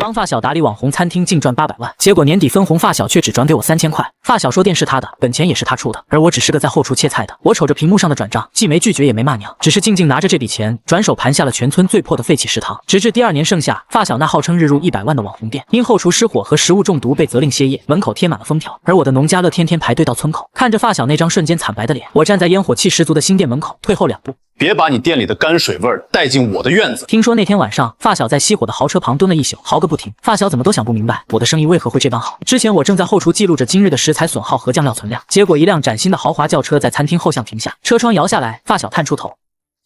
帮发小打理网红餐厅，净赚800万，结果年底分红发小却只转给我3000块。发小说店是他的，本钱也是他出的，而我只是个在后厨切菜的。我瞅着屏幕上的转账，既没拒绝也没骂娘，只是静静拿着这笔钱，转手盘下了全村最破的废弃食堂。直至第2年盛夏，发小那号称日入100万的网红店，因后厨失火和食物中毒被责令歇业，门口贴满了封条。而我的农家乐天天排队到村口，看着发小那张瞬间惨白的脸，我站在烟火气十足的新店门口，退后2步。别把你店里的泔水味带进我的院子。听说那天晚上，发小在熄火的豪车旁蹲了一宿，嚎个不停。发小怎么都想不明白，我的生意为何会这般好。之前我正在后厨记录着今日的食材损耗和酱料存量，结果一辆崭新的豪华轿车在餐厅后巷停下，车窗摇下来，发小探出头。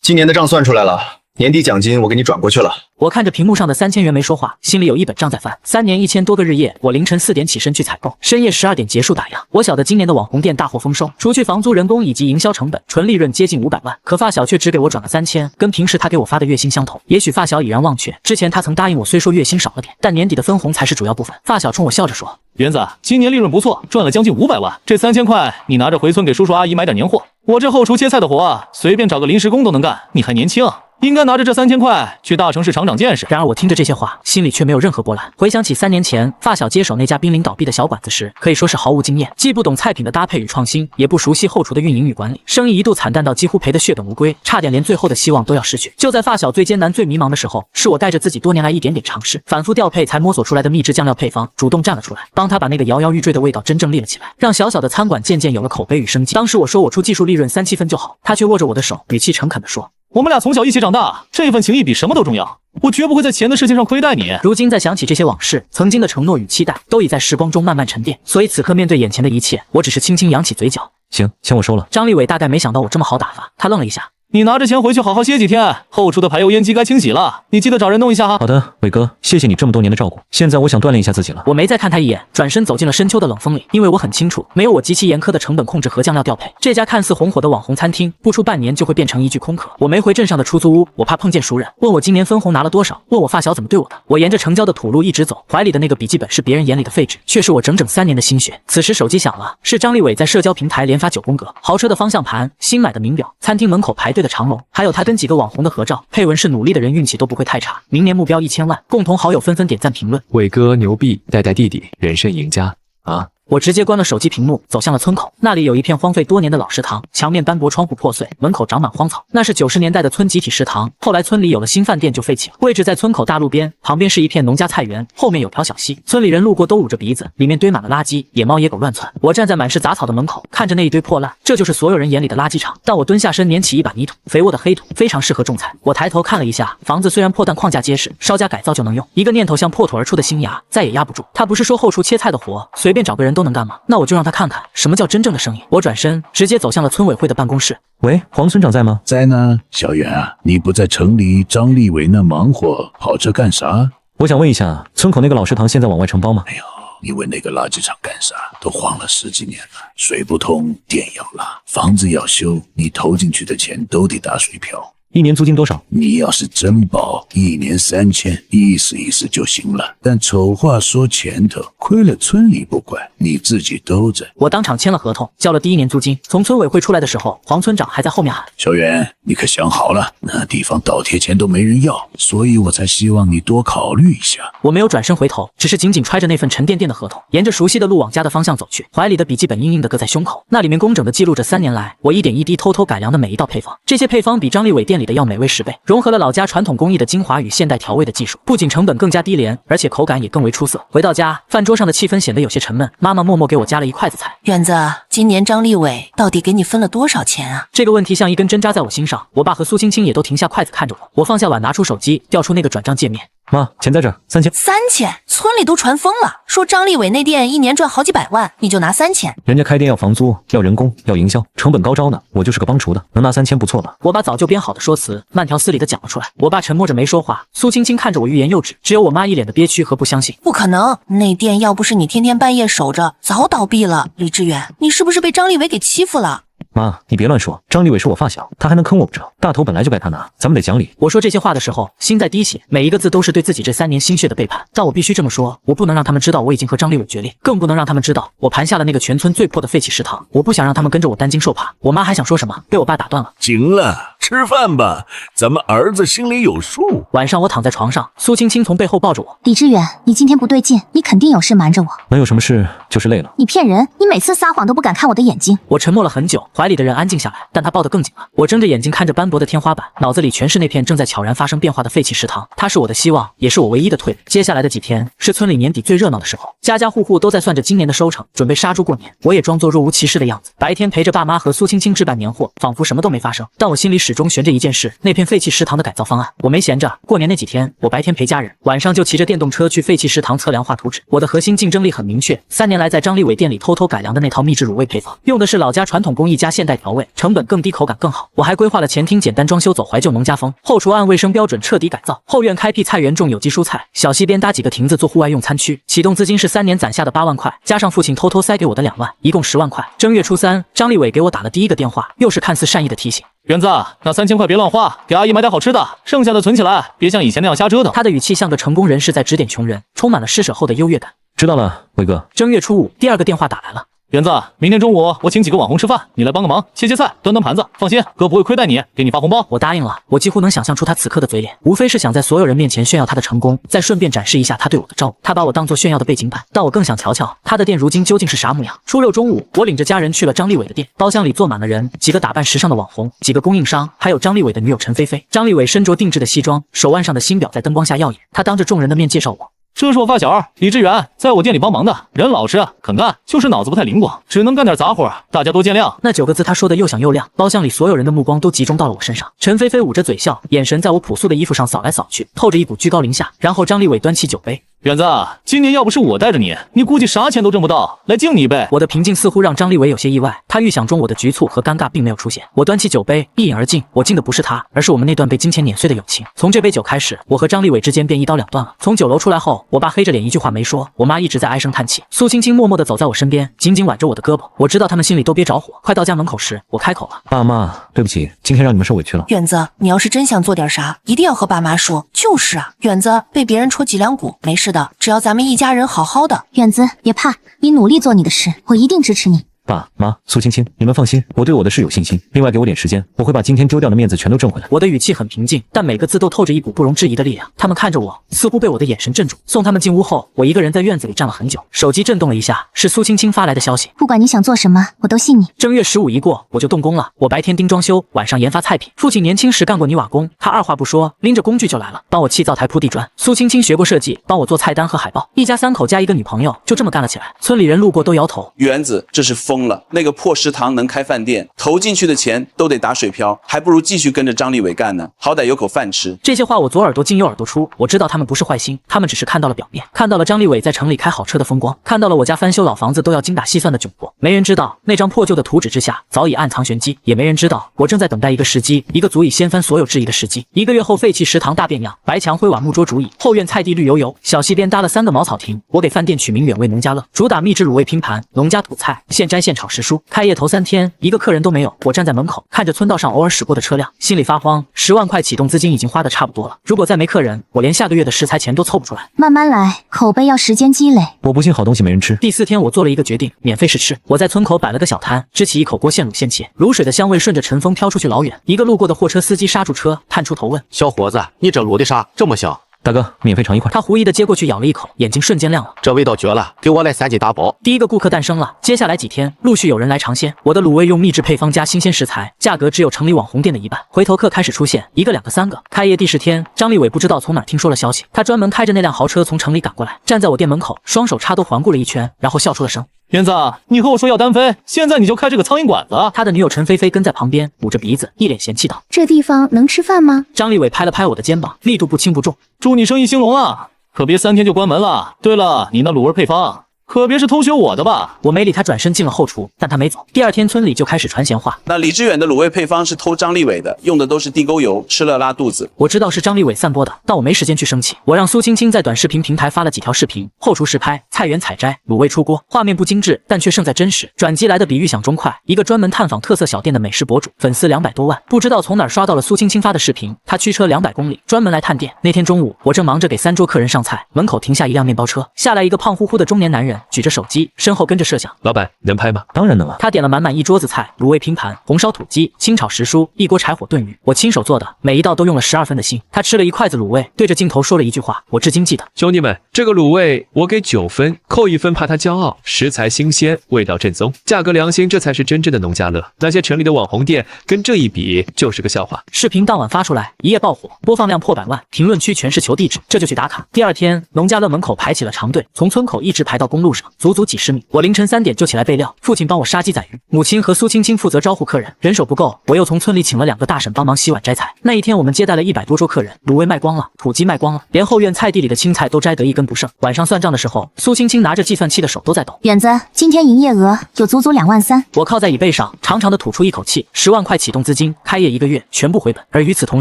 今年的账算出来了，年底奖金我给你转过去了。我看着屏幕上的3000元没说话，心里有一本账在翻。3年1000多个日夜，我凌晨4点起身去采购，深夜12点结束打烊。我晓得今年的网红店大获丰收，除去房租、人工以及营销成本，纯利润接近500万。可发小却只给我转了3000，跟平时他给我发的月薪相同。也许发小已然忘却，之前他曾答应我，虽说月薪少了点，但年底的分红才是主要部分。发小冲我笑着说：“园子，今年利润不错，赚了将近500万。这3000块你拿着回村给叔叔阿姨买点年货。我这后厨切菜的活，随便找个临时工都能干。你还年轻。”应该拿着这3000块去大城市长长见识。然而我听着这些话，心里却没有任何波澜。回想起3年前发小接手那家濒临倒闭的小馆子时，可以说是毫无经验，既不懂菜品的搭配与创新，也不熟悉后厨的运营与管理，生意一度惨淡到几乎赔得血本无归，差点连最后的希望都要失去。就在发小最艰难最迷茫的时候，是我带着自己多年来一点点尝试，反复调配才摸索出来的秘制酱料配方，主动站了出来，帮他把那个摇摇欲坠的味道真正立了起来，让小小的餐馆渐渐有了口碑与生机。当时我说我出技术利润3-7分就好，他却握着我的手，语气诚恳地说：“我们俩从小一起长大，这份情谊比什么都重要。我绝不会在钱的事情上亏待你。”如今再想起这些往事，曾经的承诺与期待，都已在时光中慢慢沉淀。所以此刻面对眼前的一切，我只是轻轻扬起嘴角。行，钱我收了。张立伟大概没想到我这么好打发，他愣了一下。你拿着钱回去好好歇几天，后厨的排油烟机该清洗了，你记得找人弄一下哈。好的，伟哥，谢谢你这么多年的照顾。现在我想锻炼一下自己了。我没再看他一眼，转身走进了深秋的冷风里，因为我很清楚，没有我极其严苛的成本控制和酱料调配，这家看似红火的网红餐厅，不出半年就会变成一具空壳。我没回镇上的出租屋，我怕碰见熟人，问我今年分红拿了多少，问我发小怎么对我的。我沿着城郊的土路一直走，怀里的那个笔记本是别人眼里的废纸，却是我整整3年的心血。此时手机响了，是张立伟在社交平台连发9宫格，豪车的方向盘，新买的名表，餐厅门口排队的长龙，还有他跟几个网红的合照，配文是努力的人运气都不会太差，明年目标1000万，共同好友纷纷点赞评论。伟哥牛逼，代代弟弟，人生赢家啊！我直接关了手机屏幕，走向了村口。那里有一片荒废多年的老食堂，墙面斑驳，窗户破碎，门口长满荒草。那是90年代的村集体食堂，后来村里有了新饭店就废弃了。位置在村口大路边，旁边是一片农家菜园，后面有条小溪。村里人路过都捂着鼻子，里面堆满了垃圾，野猫野狗乱窜。我站在满是杂草的门口，看着那一堆破烂，这就是所有人眼里的垃圾场。但我蹲下身，捻起一把泥土，肥沃的黑土非常适合种菜。我抬头看了一下，房子虽然破，但框架结实，稍加改造就能用。一个念头像破土而出的新芽，再也压不住。他不是说后厨切菜的活随便找个人都能干吗？那我就让他看看什么叫真正的生意。我转身直接走向了村委会的办公室。喂，黄村长在吗？在呢。小袁啊，你不在城里张立伟那忙活，跑这干啥？我想问一下，村口那个老食堂现在往外承包吗？哎呦，你问那个垃圾场干啥？都荒了10几年了，水不通，电要拉，房子要修，你投进去的钱都得打水漂。1年租金多少？你要是真包，1年3000，意思意思就行了。但丑话说前头，亏了村里不管，你自己兜着。我当场签了合同，交了第1年租金。从村委会出来的时候，黄村长还在后面喊：“小袁，你可想好了？那地方倒贴钱都没人要，所以我才希望你多考虑一下。”我没有转身回头，只是紧紧揣着那份沉甸甸的合同，沿着熟悉的路往家的方向走去，怀里的笔记本硬硬的搁在胸口，那里面工整的记录着3年来我一点一滴偷偷改良的每一道配方。这些配方比张立伟店里的要美味10倍，融合了老家传统工艺的精华与现代调味的技术，不仅成本更加低廉，而且口感也更为出色。回到家，饭桌上的气氛显得有些沉闷，妈妈默默给我夹了一筷子菜。远子，今年张立伟到底给你分了多少钱啊？这个问题像一根针扎在我心上，我爸和苏青青也都停下筷子看着我。我放下碗，拿出手机，调出那个转账界面。妈，钱在这儿，3000。3000？村里都传疯了，说张立伟那店1年赚好几百万，你就拿3000？人家开店要房租，要人工，要营销，成本高招呢。我就是个帮厨的，能拿3000不错了。我把早就编好的说辞慢条斯理地讲了出来。我爸沉默着没说话，苏青青看着我欲言又止，只有我妈一脸的憋屈和不相信。不可能，那店要不是你天天半夜守着，早倒闭了。李志远，你是不是被张立伟给欺负了？妈，你别乱说，张立伟是我发小，他还能坑我不成？大头本来就该他拿，咱们得讲理。我说这些话的时候，心在滴血，每一个字都是对自己这3年心血的背叛。但我必须这么说，我不能让他们知道我已经和张立伟决裂，更不能让他们知道我盘下了那个全村最破的废弃食堂。我不想让他们跟着我担惊受怕。我妈还想说什么，被我爸打断了。行了，吃饭吧，咱们儿子心里有数。晚上我躺在床上，苏青青从背后抱着我。李志远，你今天不对劲，你肯定有事瞒着我。能有什么事？就是累了。你骗人，你每次撒谎都不敢看我的眼睛。我沉默了很久，怀里的人安静下来，但他抱得更紧了。我睁着眼睛看着斑驳的天花板，脑子里全是那片正在悄然发生变化的废弃食堂。它是我的希望，也是我唯一的退路。接下来的几天是村里年底最热闹的时候，家家户户都在算着今年的收成，准备杀猪过年。我也装作若无其事的样子，白天陪着爸妈和苏青青置办年货，仿佛什么都没发生。但我心里始终悬着一件事，那片废弃食堂的改造方案。我没闲着，过年那几天，我白天陪家人，晚上就骑着电动车去废弃食堂测量画图纸。我的核心竞争力很明确，3年来在张立伟店里偷偷改良的那套秘制卤味配方，用的是老家传统工艺加现代调味，成本更低，口感更好。我还规划了前厅简单装修，走怀旧农家风，后厨按卫生标准彻底改造，后院开辟菜园种有机蔬菜，小溪边搭几个亭子做户外用餐区。启动资金是3年攒下的8万块，加上父亲偷偷塞给我的2万，一共10万块。正月初3，张立伟给我打了第一个电话，又是看似善意的提醒。园子，那3000块别乱花，给阿姨买点好吃的，剩下的存起来，别像以前那样瞎折腾。他的语气像个成功人士在指点穷人，充满了施舍后的优越感。知道了，伟哥。正月初5，第2个电话打来了。园子，明天中午我请几个网红吃饭，你来帮个忙，切切菜，端端盘子。放心，哥不会亏待你，给你发红包。我答应了。我几乎能想象出他此刻的嘴脸，无非是想在所有人面前炫耀他的成功，再顺便展示一下他对我的照顾。他把我当作炫耀的背景板，但我更想瞧瞧他的店如今究竟是啥模样。初6中午，我领着家人去了张立伟的店，包厢里坐满了人，几个打扮时尚的网红，几个供应商，还有张立伟的女友陈菲菲。张立伟身着定制的西装，手腕上的星表在灯光下耀眼。他当着众人的面介绍我。这是我发小李志远，在我店里帮忙的，人老实肯干，就是脑子不太灵光，只能干点杂活，大家多见谅。那9个字他说的又响又亮，包厢里所有人的目光都集中到了我身上。陈菲菲捂着嘴笑，眼神在我朴素的衣服上扫来扫去，透着一股居高临下。然后张立伟端起酒杯。园子，今年要不是我带着你，你估计啥钱都挣不到，来敬你一杯。我的平静似乎让张立伟有些意外，他预想中我的局促和尴尬并没有出现。我端起酒杯一饮而尽，我敬的不是他，而是我们那段被金钱碾碎的友情。从这杯酒开始，我和张立伟之间便一刀两断了。从酒楼出来后，我爸黑着脸一句话没说，我妈一直在唉声叹气。苏青青默默地走在我身边，紧紧挽着我的胳膊。我知道他们心里都憋着火。快到家门口时，我开口了：爸妈，对不起，今天让你们受委屈了。远子，你要是真想做点啥，一定要和爸妈说。就是啊，远子被别人戳脊梁骨，没事的，只要咱们一家人好好的。远子，别怕，你努力做你的事，我一定支持你。爸妈，苏青青，你们放心，我对我的事有信心。另外给我点时间，我会把今天丢掉的面子全都挣回来。我的语气很平静，但每个字都透着一股不容置疑的力量。他们看着我，似乎被我的眼神镇住。送他们进屋后，我一个人在院子里站了很久。手机震动了一下，是苏青青发来的消息。不管你想做什么，我都信你。正月15一过，我就动工了。我白天盯装修，晚上研发菜品。父亲年轻时干过泥瓦工，他二话不说，拎着工具就来了，帮我砌灶台铺地砖。苏青青学过设计，帮我做菜单和海报。一家3口加一个女朋友，就这么干了起来。村里人路过都摇头。园子，这是疯了！那个破食堂能开饭店，投进去的钱都得打水漂，还不如继续跟着张立伟干呢，好歹有口饭吃。这些话我左耳朵进右耳朵出，我知道他们不是坏心，他们只是看到了表面，看到了张立伟在城里开好车的风光，看到了我家翻修老房子都要精打细算的窘迫。没人知道那张破旧的图纸之下早已暗藏玄机，也没人知道我正在等待一个时机，一个足以掀翻所有质疑的时机。1个月后，废弃食堂大变样，白墙灰瓦木桌竹椅，后院菜地绿油油，小溪边搭了3个茅草亭。我给饭店取名远味农家乐，主打秘制卤味拼盘，农家土菜，现摘现炒实蔬。开业头3天，一个客人都没有。我站在门口，看着村道上偶尔驶过的车辆，心里发慌。10万块启动资金已经花得差不多了，如果再没客人，我连下个月的食材钱都凑不出来。慢慢来，口碑要时间积累。我不信好东西没人吃。第4天，我做了一个决定，免费试吃。我在村口摆了个小摊，支起一口锅现卤现切，卤水的香味顺着晨风飘出去老远。一个路过的货车司机刹住车，探出头问：小伙子，你这卤的啥这么香？大哥，免费尝一块。他狐疑的接过去咬了一口，眼睛瞬间亮了。这味道绝了，给我来3斤大包。第一个顾客诞生了。接下来几天，陆续有人来尝鲜。我的卤味用秘制配方加新鲜食材，价格只有城里网红店的1半。回头客开始出现，1个、2个、3个。开业第10天，张立伟不知道从哪听说了消息，他专门开着那辆豪车从城里赶过来，站在我店门口，双手插兜环顾了一圈，然后笑出了声。园子，你和我说要单飞，现在你就开这个苍蝇馆子？他的女友陈菲菲跟在旁边，捂着鼻子，一脸嫌弃道：“这地方能吃饭吗？”张立伟拍了拍我的肩膀，力度不轻不重：“祝你生意兴隆啊，可别3天就关门了。对了，你那卤味配方可别是偷学我的吧？”我没理他，转身进了后厨，但他没走。第2天，村里就开始传闲话。那李志远的卤味配方是偷张立伟的，用的都是地沟油，吃了拉肚子。我知道是张立伟散播的，但我没时间去生气。我让苏青青在短视频平台发了几条视频，后厨实拍，菜园采摘，卤味出锅，画面不精致，但却胜在真实。转机来的比预想中快，一个专门探访特色小店的美食博主，粉丝200多万，不知道从哪儿刷到了苏青青发的视频，他驱车200公里，专门来探店。那天中午，我正忙着给3桌客人上菜，门口停下一辆面包车，下来一个胖乎乎的中年男人。人，举着手机，身后跟着摄像。老板能拍吗？当然能啊。他点了满满一桌子菜，卤味拼盘、红烧土鸡、清炒时蔬，一锅柴火炖鱼，我亲手做的，每一道都用了12分的心。他吃了一筷子卤味，对着镜头说了一句话，我至今记得。兄弟们，这个卤味我给9分，扣1分怕他骄傲。食材新鲜，味道正宗，价格良心，这才是真正的农家乐。那些城里的网红店跟这一比，就是个笑话。视频当晚发出来，一夜爆火，播放量破100万，评论区全是求地址，这就去打卡。第二天，农家乐门口排起了长队，从村口一直排到公路上，足足几10米。我凌晨3点就起来备料，父亲帮我杀鸡宰鱼，母亲和苏青青负责招呼客人。人手不够，我又从村里请了2个大婶帮忙洗碗摘菜。那一天我们接待了100多桌客人，卤味卖光了，土鸡卖光了，连后院菜地里的青菜都摘得一根不剩。晚上算账的时候，苏青青拿着计算器的手都在抖。远子，今天营业额有足足2万3。我靠在椅背上，长长的吐出一口气，10万块启动资金，开业1个月全部回本。而与此同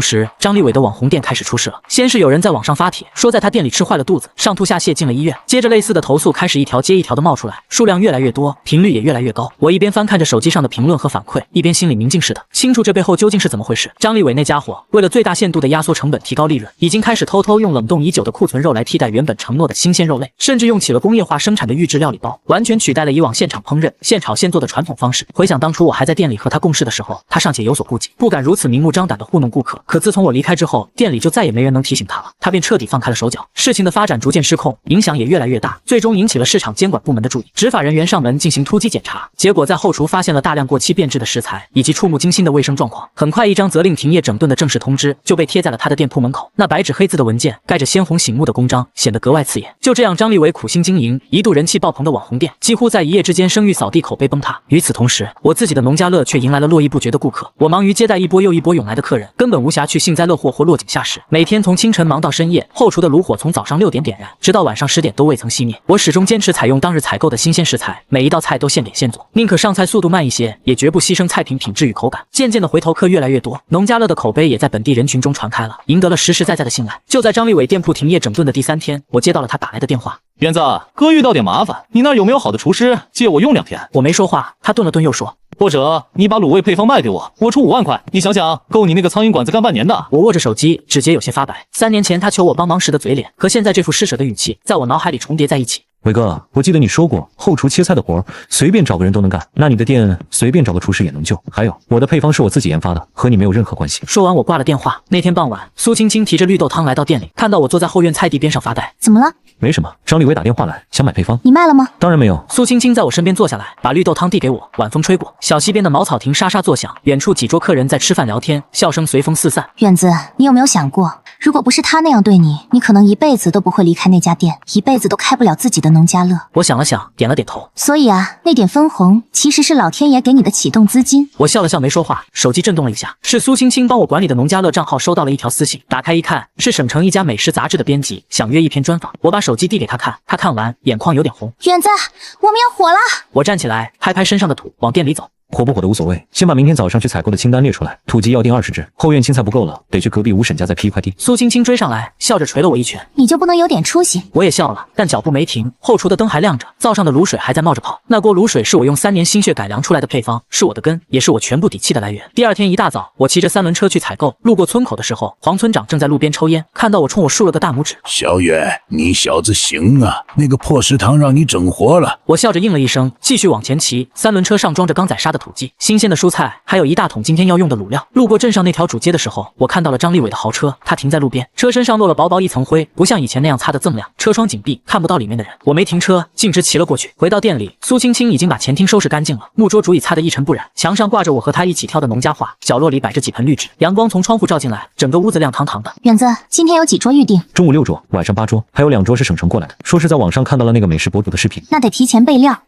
时，张立伟的网红店开始出事了。先是有人在网上发帖，说在他店里吃坏了肚子，上吐下泻进了医院。接着类似的投诉开始一条接一条的冒出来，数量越来越多，频率也越来越高。我一边翻看着手机上的评论和反馈，一边心里明镜似的，清楚这背后究竟是怎么回事。张立伟那家伙为了最大限度的压缩成本，提高利润，已经开始偷偷用冷冻已久的库存肉来替代原本承诺的新鲜肉类，甚至用起了工业化生产的预制料理包，完全取代了以往现场烹饪、现炒现做的传统方式。回想当初我还在店里和他共事的时候，他尚且有所顾忌，不敢如此明目张胆的糊弄顾客。可自从我离开之后，店里就再也没人能提醒他了，他便彻底放开了手脚。事情的发展逐渐失控，影响也越来越大，最终引起了市场监管部门的注意。执法人员上门进行突击检查，结果在后厨发现了大量过期变质的食材，以及触目惊心的卫生状况。很快，一张责令停业整顿的正式通知就被贴在了他的店铺门口。那白纸黑字的文件，盖着鲜红醒目的公章，显得格外刺眼。就这样，张立伟苦心经营，一度人气爆棚的网红店，几乎在一夜之间声誉扫地，口碑崩塌。与此同时，我自己的农家乐却迎来了络绎不绝的顾客。我忙于接待一波又一波涌来的客人，根本无暇去幸灾乐祸或落井下石。每天从清晨忙到深夜，后厨的炉火从早上6点点燃，直到晚上10点都未曾熄灭。我始终坚持采用当日采购的新鲜食材，每一道菜都现点现做，宁可上菜速度慢一些，也绝不牺牲菜品品质与口感。渐渐的，回头客越来越多，农家乐的口碑也在本地人群中传开了，赢得了实实在在的信赖。就在张立伟店铺停业整顿的第3天，我接到了他打来的电话。远子，哥遇到点麻烦，你那儿有没有好的厨师借我用2天？我没说话，他顿了顿又说，或者你把卤味配方卖给我，我出5万块，你想想，够你那个苍蝇馆子干半年的。我握着手机，指节有些发白。3年前他求我帮忙时的嘴脸，和现在这副施舍的语气，在我脑海里重叠在一起。伟哥，我记得你说过，后厨切菜的活随便找个人都能干，那你的店随便找个厨师也能救。还有，我的配方是我自己研发的，和你没有任何关系。说完，我挂了电话。那天傍晚，苏青青提着绿豆汤来到店里，看到我坐在后院菜地边上发呆。怎么了？没什么，张立伟打电话来，想买配方。你卖了吗？当然没有。苏青青在我身边坐下来，把绿豆汤递给我。晚风吹过，小溪边的茅草亭沙沙作响，远处几桌客人在吃饭聊天，笑声随风四散。远子，你有没有想过，如果不是他那样对你，你可能一辈子都不会离开那家店，一辈子都开不了自己的农家乐。我想了想，点了点头。所以啊，那点分红其实是老天爷给你的启动资金。我笑了笑，没说话。手机震动了一下，是苏青青帮我管理的农家乐账号收到了一条私信，打开一看，是省城一家美食杂志的编辑想约一篇专访。我把手机递给他看，他看完眼眶有点红。远子，我们要火了！我站起来，拍拍身上的土，往店里走。火不火的无所谓，先把明天早上去采购的清单列出来。土鸡要订20只，后院青菜不够了，得去隔壁吴婶家再批一块地。苏青青追上来，笑着捶了我一拳。你就不能有点出息？我也笑了，但脚步没停，后厨的灯还亮着，灶上的卤水还在冒着泡。那锅卤水是我用3年心血改良出来的配方，是我的根，也是我全部底气的来源。第二天一大早，我骑着3轮车去采购，路过村口的时候，黄村长正在路边抽烟，看到我冲我竖了个大拇指。小远，你小子行啊，那个破食堂让你整活了。我笑着应了一声，继续往前骑。3轮车上装着刚宰杀的土鸡，新鲜的蔬菜，还有一大桶今天要用的卤料。路过镇上那条主街的时候，我看到了张立伟的豪车，他停在路边，车身上落了薄薄一层灰，不像以前那样擦得锃亮，车窗紧闭，看不到里面的人。我没停车，径直骑了过去。回到店里，苏青青已经把前厅收拾干净了，木桌竹椅擦得一尘不染，墙上挂着我和他一起挑的农家画，角落里摆着几盆绿植，阳光从窗户照进来，整个屋子亮堂堂的。远子，今天有几桌预定？中午6桌，晚上8桌，还有2桌是省城过来的，说是在网上看到了那个美食博主的视频。那得提前备料。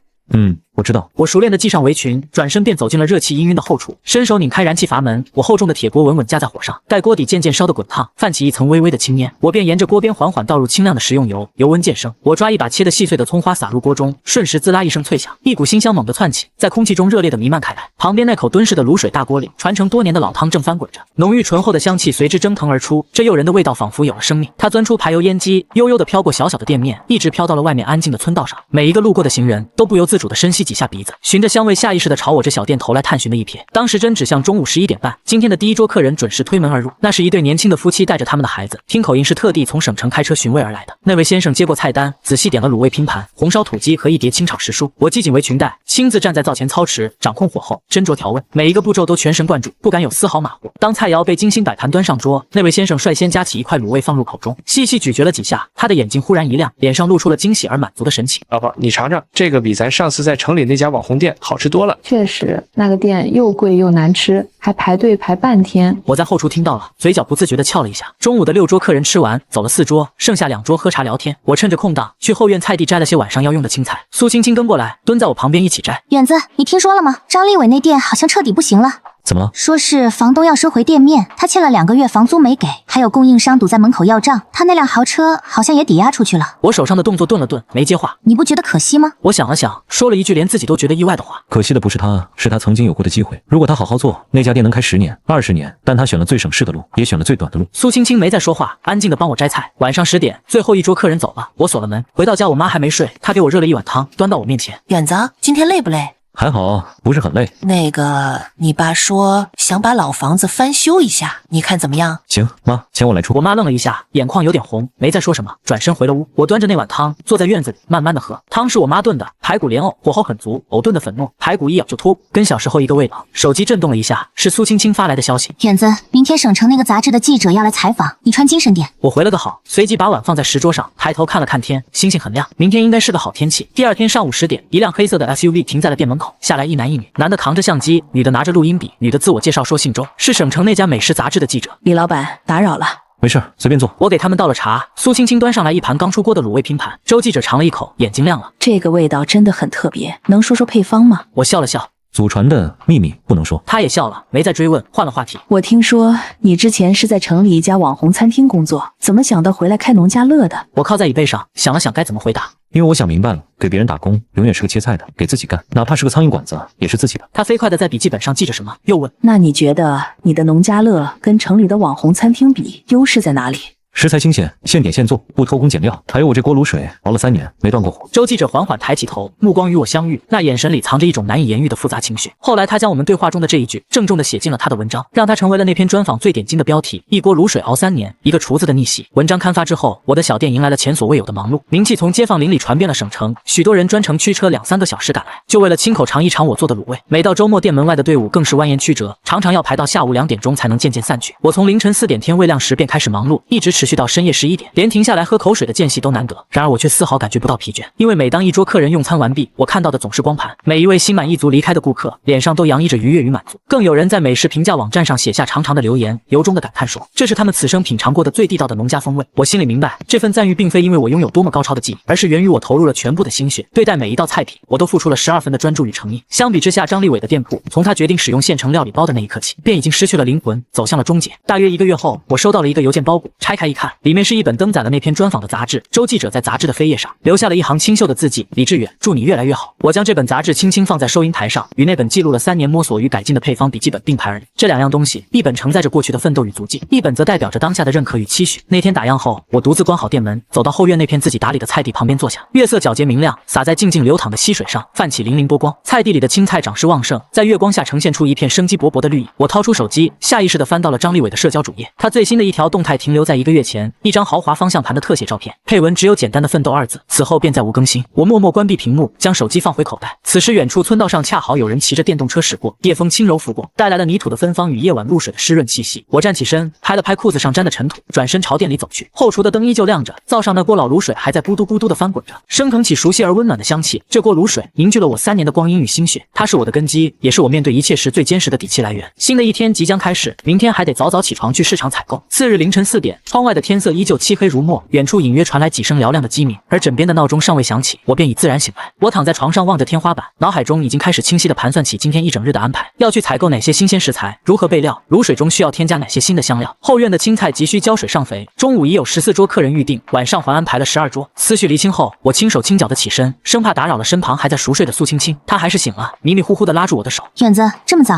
我知道。我熟练地系上围裙，转身便走进了热气氤氲的后厨，伸手拧开燃气阀门，我厚重的铁锅稳稳架在火上，待锅底渐渐烧得滚烫，泛起一层微微的青烟，我便沿着锅边缓缓倒入清亮的食用油，油温渐升。我抓一把切得细碎的葱花撒入锅中，瞬时滋啦一声脆响，一股腥香猛地窜起，在空气中热烈地弥漫开来。旁边那口敦实的卤水大锅里，传承多年的老汤正翻滚着，浓郁醇厚的香气随之蒸腾而出，这诱人的味道仿佛有了生命。它钻出排油烟机，悠悠地飘过小小的店面，一直飘到了外面安静的村道上。每一个路过的行人都不由自主地深吸几下鼻子，循着香味下意识地朝我这小店投来探寻的一瞥。当时针指向中午11点半，今天的第一桌客人准时推门而入，那是一对年轻的夫妻带着他们的孩子，听口音是特地从省城开车寻味而来的。那位先生接过菜单，仔细点了卤味拼盘、红烧土鸡和一碟清炒时蔬。我系紧围裙带，亲自站在灶前操持，掌控火候，斟酌调味，每一个步骤都全神贯注，不敢有丝毫马虎。当菜肴被精心摆盘端上桌，那位先生率先夹起一块卤味放入口中，细细咀嚼了几下，他的眼睛忽然一亮，脸上露出了惊喜而满足的神情。老婆，你尝尝，这个比咱上次在城里那家网红店好吃多了。确实，那个店又贵又难吃，还排队排半天。我在后厨听到了，嘴角不自觉地翘了一下。中午的6桌客人吃完，走了4桌，剩下2桌喝茶聊天。我趁着空档去后院菜地摘了些晚上要用的青菜。苏青青跟过来，蹲在我旁边一起摘。远子，你听说了吗？张立伟那店好像彻底不行了。怎么了？说是房东要收回店面，他欠了2个月房租没给，还有供应商堵在门口要账，他那辆豪车好像也抵押出去了。我手上的动作顿了顿，没接话。你不觉得可惜吗？我想了想，说了一句连自己都觉得意外的话。可惜的不是他，是他曾经有过的机会。如果他好好做，那家店能开10年、20年，但他选了最省事的路，也选了最短的路。苏青青没再说话，安静地帮我摘菜。晚上10点，最后一桌客人走了，我锁了门。回到家，我妈还没睡，她给我热了一碗汤，端到我面前。远子，今天累不累？还好，不是很累。那个，你爸说想把老房子翻修一下，你看怎么样？行，妈，钱我来出。我妈愣了一下，眼眶有点红，没再说什么，转身回了屋。我端着那碗汤，坐在院子里，慢慢的喝。汤是我妈炖的，排骨莲藕，火候很足，藕炖的粉糯，排骨一咬就脱骨，跟小时候一个味道。手机震动了一下，是苏青青发来的消息。远子，明天省城那个杂志的记者要来采访，你穿精神点。我回了个好，随即把碗放在石桌上，抬头看了看天，星星很亮，明天应该是个好天气。第二天上午10点，一辆黑色的 SUV 停在了店门口，下来一男一女。男的扛着相机，女的拿着录音笔，女的自我介绍说姓周，是省城那家美食杂志的记者。李老板，打扰了。没事，随便坐。我给他们倒了茶，苏青青端上来一盘刚出锅的卤味拼盘。周记者尝了一口，眼睛亮了。这个味道真的很特别，能说说配方吗？我笑了笑。祖传的秘密不能说。他也笑了，没再追问，换了话题。我听说你之前是在城里一家网红餐厅工作，怎么想到回来开农家乐的？我靠在椅背上，想了想该怎么回答。因为我想明白了，给别人打工永远是个切菜的，给自己干，哪怕是个苍蝇馆子，也是自己的。他飞快地在笔记本上记着什么，又问：那你觉得你的农家乐跟城里的网红餐厅比，优势在哪里？食材新鲜，现点现做，不偷工减料，还有我这锅卤水熬了3年没断过火。周记者缓缓抬起头，目光与我相遇，那眼神里藏着一种难以言喻的复杂情绪。后来他将我们对话中的这一句郑重地写进了他的文章，让他成为了那篇专访最点睛的标题：一锅卤水熬3年，一个厨子的逆袭。文章刊发之后，我的小店迎来了前所未有的忙碌，名气从街坊邻里传遍了省城，许多人专程驱车2-3个小时赶来，就为了亲口尝一尝我做的卤味。每到周末，店门外的队伍更是蜿蜒曲折，常常要排到下午2点钟才能渐渐散去。我从凌晨4点天未亮时便开始忙碌，一直持续到深夜11点。连停下来喝口水的间隙都难得，然而我却丝毫感觉不到疲倦，因为每当一桌客人用餐完毕，我看到的总是光盘。每一位心满意足离开的顾客，脸上都洋溢着愉悦与满足。更有人在美食评价网站上写下长长的留言，由衷的感叹说，这是他们此生品尝过的最地道的农家风味。我心里明白，这份赞誉并非因为我拥有多么高超的技艺，而是源于我投入了全部的心血，对待每一道菜品，我都付出了12分的专注与诚意。相比之下，张立伟的店铺，从他决定使用现成料理包的那一刻起，便已经失去了灵魂，走向了终结。大约1个月后，我收到了一个邮件包裹，拆开一看，里面是一本登载了那篇专访的杂志。周记者在杂志的扉页上留下了一行清秀的字迹：李志远，祝你越来越好。我将这本杂志轻轻放在收银台上，与那本记录了3年摸索与改进的配方笔记本并排而立。这2样东西，一本承载着过去的奋斗与足迹，一本则代表着当下的认可与期许。那天打烊后，我独自关好店门，走到后院那片自己打理的菜地旁边坐下。月色皎洁明亮，洒在静静流淌的溪水上，泛起粼粼波光。菜地里的青菜长势旺盛，在月光下呈现出一片生机勃勃的绿意。我掏出手机，下意识地翻到了张立伟的社交主页，他最新的一条动态停留在1个月前，一张豪华方向盘的特写照片，配文只有简单的奋斗2字，此后便再无更新。我默默关闭屏幕，将手机放回口袋。此时远处村道上恰好有人骑着电动车驶过，夜风轻柔拂过，带来了泥土的芬芳与夜晚露水的湿润气息。我站起身，拍了拍裤子上沾的尘土，转身朝店里走去。后厨的灯依旧亮着，灶上那锅老卤水还在咕嘟咕嘟的翻滚着，升腾起熟悉而温暖的香气。这锅卤水凝聚了我3年的光阴与心血，它是我的根基，也是我面对一切时最坚实的底气来源。新的一天即将开始，明天还得早早起床去市场采购。次日凌晨4点，窗外的天色依旧漆黑如墨，远处隐约传来几声嘹亮的鸡鸣，而枕边的闹钟尚未响起，我便已自然醒来。我躺在床上望着天花板，脑海中已经开始清晰地盘算起今天一整日的安排，要去采购哪些新鲜食材，如何备料，卤水中需要添加哪些新的香料。后院的青菜急需浇水上肥，中午已有14桌客人预定，晚上还安排了12桌。思绪厘清后，我轻手轻脚地起身，生怕打扰了身旁还在熟睡的苏青青。她还是醒了，迷迷糊糊地拉住我的手。远子，这么早？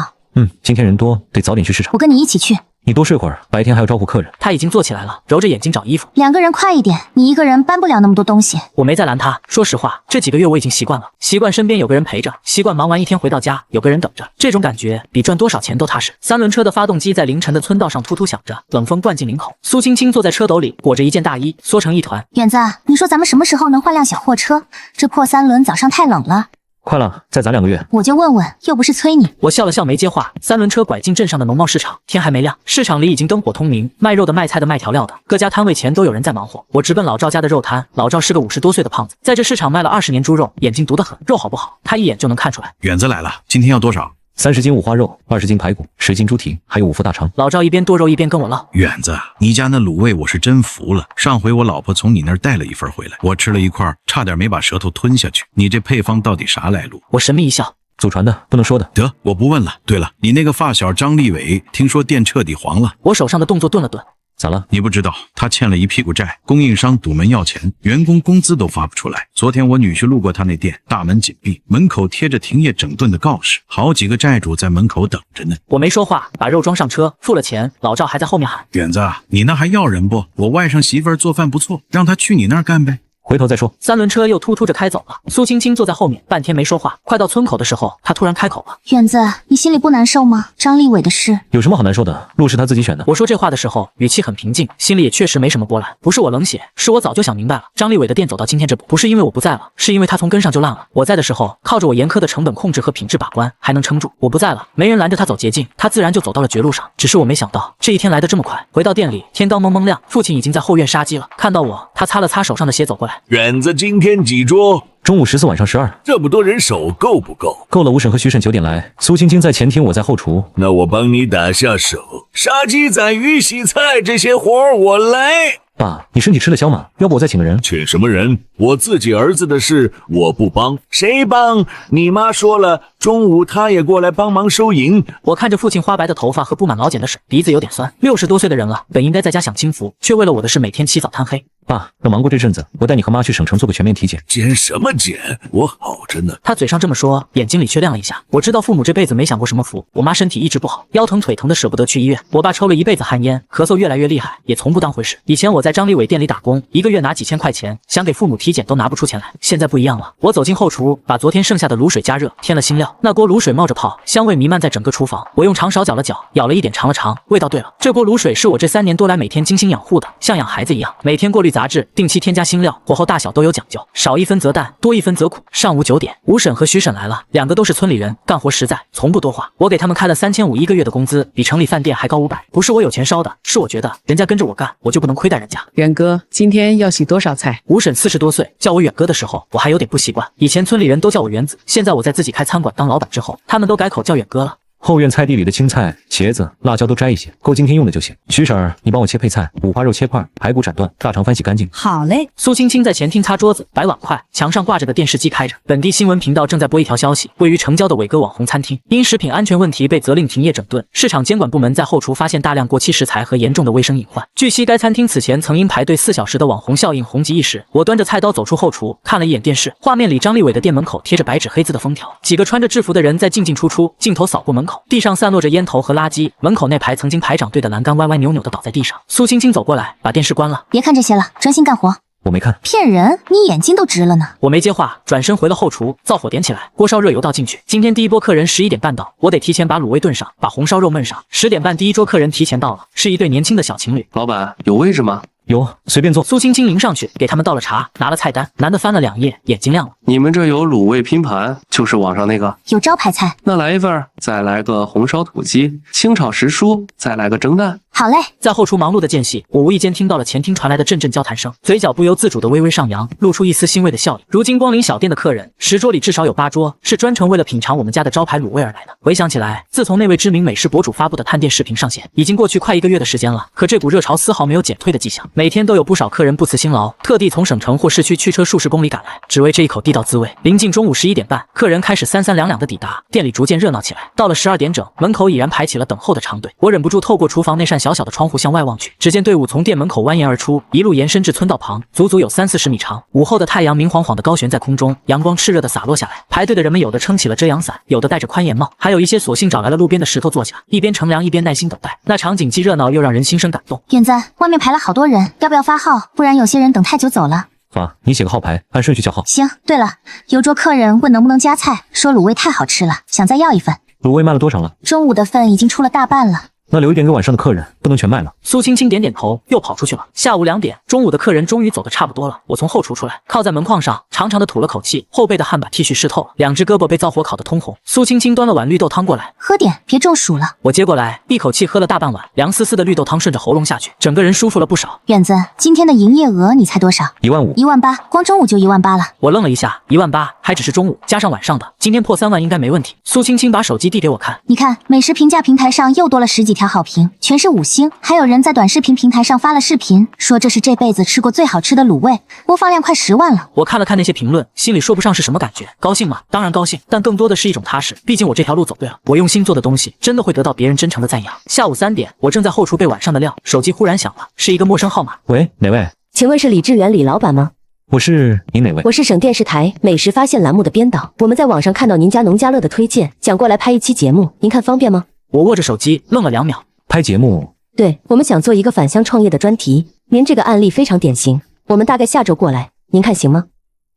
今天人多，得早点去市场。我跟你一起去。你多睡会儿，白天还要招呼客人。他已经坐起来了，揉着眼睛找衣服。2个人快一点，你一个人搬不了那么多东西。我没再拦他。说实话，这几个月我已经习惯了，习惯身边有个人陪着，习惯忙完一天回到家有个人等着，这种感觉比赚多少钱都踏实。3轮车的发动机在凌晨的村道上突突响着，冷风灌进领口。苏青青坐在车斗里，裹着一件大衣，缩成一团。远子，你说咱们什么时候能换辆小货车？这破3轮早上太冷了。快了，再攒2个月。我就问问，又不是催你。我笑了笑没接话。3轮车拐进镇上的农贸市场，天还没亮，市场里已经灯火通明，卖肉的、卖菜的、卖调料的，各家摊位前都有人在忙活。我直奔老赵家的肉摊。老赵是个50多岁的胖子，在这市场卖了20年猪肉，眼睛毒得很，肉好不好，他一眼就能看出来。远子来了，今天要多少？30斤五花肉，20斤排骨，10斤猪蹄，还有5副大肠。老赵一边剁肉一边跟我唠：远子，你家那卤味我是真服了。上回我老婆从你那儿带了一份回来，我吃了一块，差点没把舌头吞下去。你这配方到底啥来路？我神秘一笑：祖传的，不能说的。得，我不问了。对了，你那个发小张立伟，听说店彻底黄了。我手上的动作顿了顿。咋了？你不知道，他欠了一屁股债，供应商堵门要钱，员工工资都发不出来。昨天我女婿路过他那店，大门紧闭，门口贴着停业整顿的告示，好几个债主在门口等着呢。我没说话，把肉装上车，付了钱，老赵还在后面喊：远子，你那还要人不？我外甥媳妇儿做饭不错，让他去你那儿干呗。回头再说。3轮车又突突着开走了。苏青青坐在后面，半天没说话。快到村口的时候，她突然开口了：远子，你心里不难受吗？张立伟的事有什么好难受的？路是他自己选的。我说这话的时候，语气很平静，心里也确实没什么波澜。不是我冷血，是我早就想明白了。张立伟的店走到今天这步，不是因为我不在了，是因为他从根上就烂了。我在的时候，靠着我严苛的成本控制和品质把关，还能撑住。我不在了，没人拦着他走捷径，他自然就走到了绝路上。只是我没想到，这一天来得这么快。回到店里，天刚蒙蒙亮，父亲已经在后院杀鸡了。看到我，他擦了擦手上的血走过来：远子，今天几桌？中午14，晚上12。这么多人手够不够？够了。吴婶和徐婶9点来，苏青青在前厅，我在后厨。那我帮你打下手，杀鸡宰鱼洗菜这些活儿我来。爸，你身体吃得消吗？要不我再请个人。请什么人？我自己儿子的事我不帮，谁帮？你妈说了，中午她也过来帮忙收银。我看着父亲花白的头发和布满老茧的手，鼻子有点酸。60多岁的人了，本应该在家享清福，却为了我的事每天起早贪黑。爸，等忙过这阵子，我带你和妈去省城做个全面体检。检什么检？我好着呢。他嘴上这么说，眼睛里却亮了一下。我知道父母这辈子没享过什么福。我妈身体一直不好，腰疼腿疼的舍不得去医院。我爸抽了一辈子旱烟，咳嗽越来越厉害，也从不当回事。以前我在张立伟店里打工，一个月拿几千块钱，想给父母体检都拿不出钱来。现在不一样了，我走进后厨，把昨天剩下的卤水加热，添了新料。那锅卤水冒着泡，香味弥漫在整个厨房。我用长勺搅了搅，舀了一点尝了尝，味道对了。这锅卤水是我这3年多来每天精心养护的，像养孩子一样，每天过滤杂质，定期添加新料，火候大小都有讲究，少1分则淡，多1分则苦。上午9点，吴婶和徐婶来了，2个都是村里人，干活实在，从不多话。我给他们开了3500一个月的工资，比城里饭店还高500。不是我有钱烧的，是我觉得人家跟着我干，我就不能亏待人家。远哥，今天要洗多少菜？吴婶40多岁，叫我远哥的时候，我还有点不习惯。以前村里人都叫我远子，现在我在自己开餐馆当老板之后，他们都改口叫远哥了。后院菜地里的青菜、茄子、辣椒都摘一些，够今天用的就行。徐婶儿，你帮我切配菜，五花肉切块，排骨斩断，大肠翻洗干净。好嘞。苏青青在前厅擦桌子、摆碗筷，墙上挂着的电视机开着，本地新闻频道正在播一条消息：位于城郊的伟哥网红餐厅因食品安全问题被责令停业整顿，市场监管部门在后厨发现大量过期食材和严重的卫生隐患。据悉，该餐厅此前曾因排队4小时的网红效应红极一时。我端着菜刀走出后厨，看了一眼电视，画面里张立伟的店门口贴着白纸黑字的封条，几个穿着制服的人在进进出出，镜头扫过门口，地上散落着烟头和垃圾，门口那排曾经排长队的栏杆歪歪扭扭的倒在地上。苏青青走过来，把电视关了。别看这些了，专心干活。我没看。骗人，你眼睛都直了呢。我没接话，转身回了后厨，灶火点起来，锅烧热油倒进去。今天第一波客人11点半到，我得提前把卤味炖上，把红烧肉焖上。10点半第一桌客人提前到了，是一对年轻的小情侣。老板，有位置吗？有，随便坐。苏青青迎上去给他们倒了茶，拿了菜单，男的翻了2页，眼睛亮了。你们这有卤味拼盘，就是网上那个？有招牌菜。那来一份，再来个红烧土鸡，清炒时蔬，再来个蒸蛋。好嘞。在后厨忙碌的间隙，我无意间听到了前厅传来的阵阵交谈声，嘴角不由自主的微微上扬，露出一丝欣慰的笑意。如今光临小店的客人，10桌里至少有8桌是专程为了品尝我们家的招牌卤味而来的。回想起来，自从那位知名美食博主发布的探店视频上线，已经过去快1个月的时间了，可这股热潮丝毫没有减退的迹象。每天都有不少客人不辞辛劳，特地从省城或市区驱车数十公里赶来，只为这一口地道滋味。临近中午11点半，客人开始三三两两的抵达，店里逐渐热闹起来。到了12点整，门口已然排起了等候的长队。我忍不住透过厨房那扇小小小的窗户向外望去，只见队伍从店门口蜿蜒而出，一路延伸至村道旁，足足有30-40米长。午后的太阳明晃晃的高悬在空中，阳光炽热的洒落下来。排队的人们有的撑起了遮阳伞，有的戴着宽檐帽，还有一些索性找来了路边的石头坐下，一边乘凉一边耐心等待。那场景既热闹又让人心生感动。远子，外面排了好多人，要不要发号？不然有些人等太久走了。发，你写个号牌，按顺序叫号。行。对了，有桌客人问能不能加菜，说卤味太好吃了，想再要一份。卤味卖了多少了？中午的份已经出了大半了。那留一点给晚上的客人，不能全卖了。苏青青点点头，又跑出去了。下午2点，中午的客人终于走得差不多了。我从后厨出来，靠在门框上，长长的吐了口气，后背的汗把 T 恤湿透了，2只胳膊被灶火烤得通红。苏青青端了碗绿豆汤过来，喝点，别中暑了。我接过来，一口气喝了大半碗，凉丝丝的绿豆汤顺着喉咙下去，整个人舒服了不少。远子，今天的营业额你猜多少？15000。18000，光中午就18000了。我愣了一下，18000还只是中午，加上晚上的，今天破3万应该没问题。苏青青把手机递给我看，你看，美食评价平台上又多了10几条好评，全是5星，还有人在短视频平台上发了视频，说这是这辈子吃过最好吃的卤味，播放量快10万了。我看了看那些评论，心里说不上是什么感觉，高兴吗？当然高兴，但更多的是一种踏实，毕竟我这条路走对了，我用心做的东西真的会得到别人真诚的赞扬。下午3点，我正在后厨备晚上的料，手机忽然响了，是一个陌生号码。喂，哪位？请问是李志远李老板吗？我是您哪位？我是省电视台美食发现栏目的编导，我们在网上看到您家农家乐的推荐，想过来拍一期节目，您看方便吗？我握着手机愣了2秒。拍节目？对，我们想做一个返乡创业的专题，您这个案例非常典型，我们大概下周过来，您看行吗？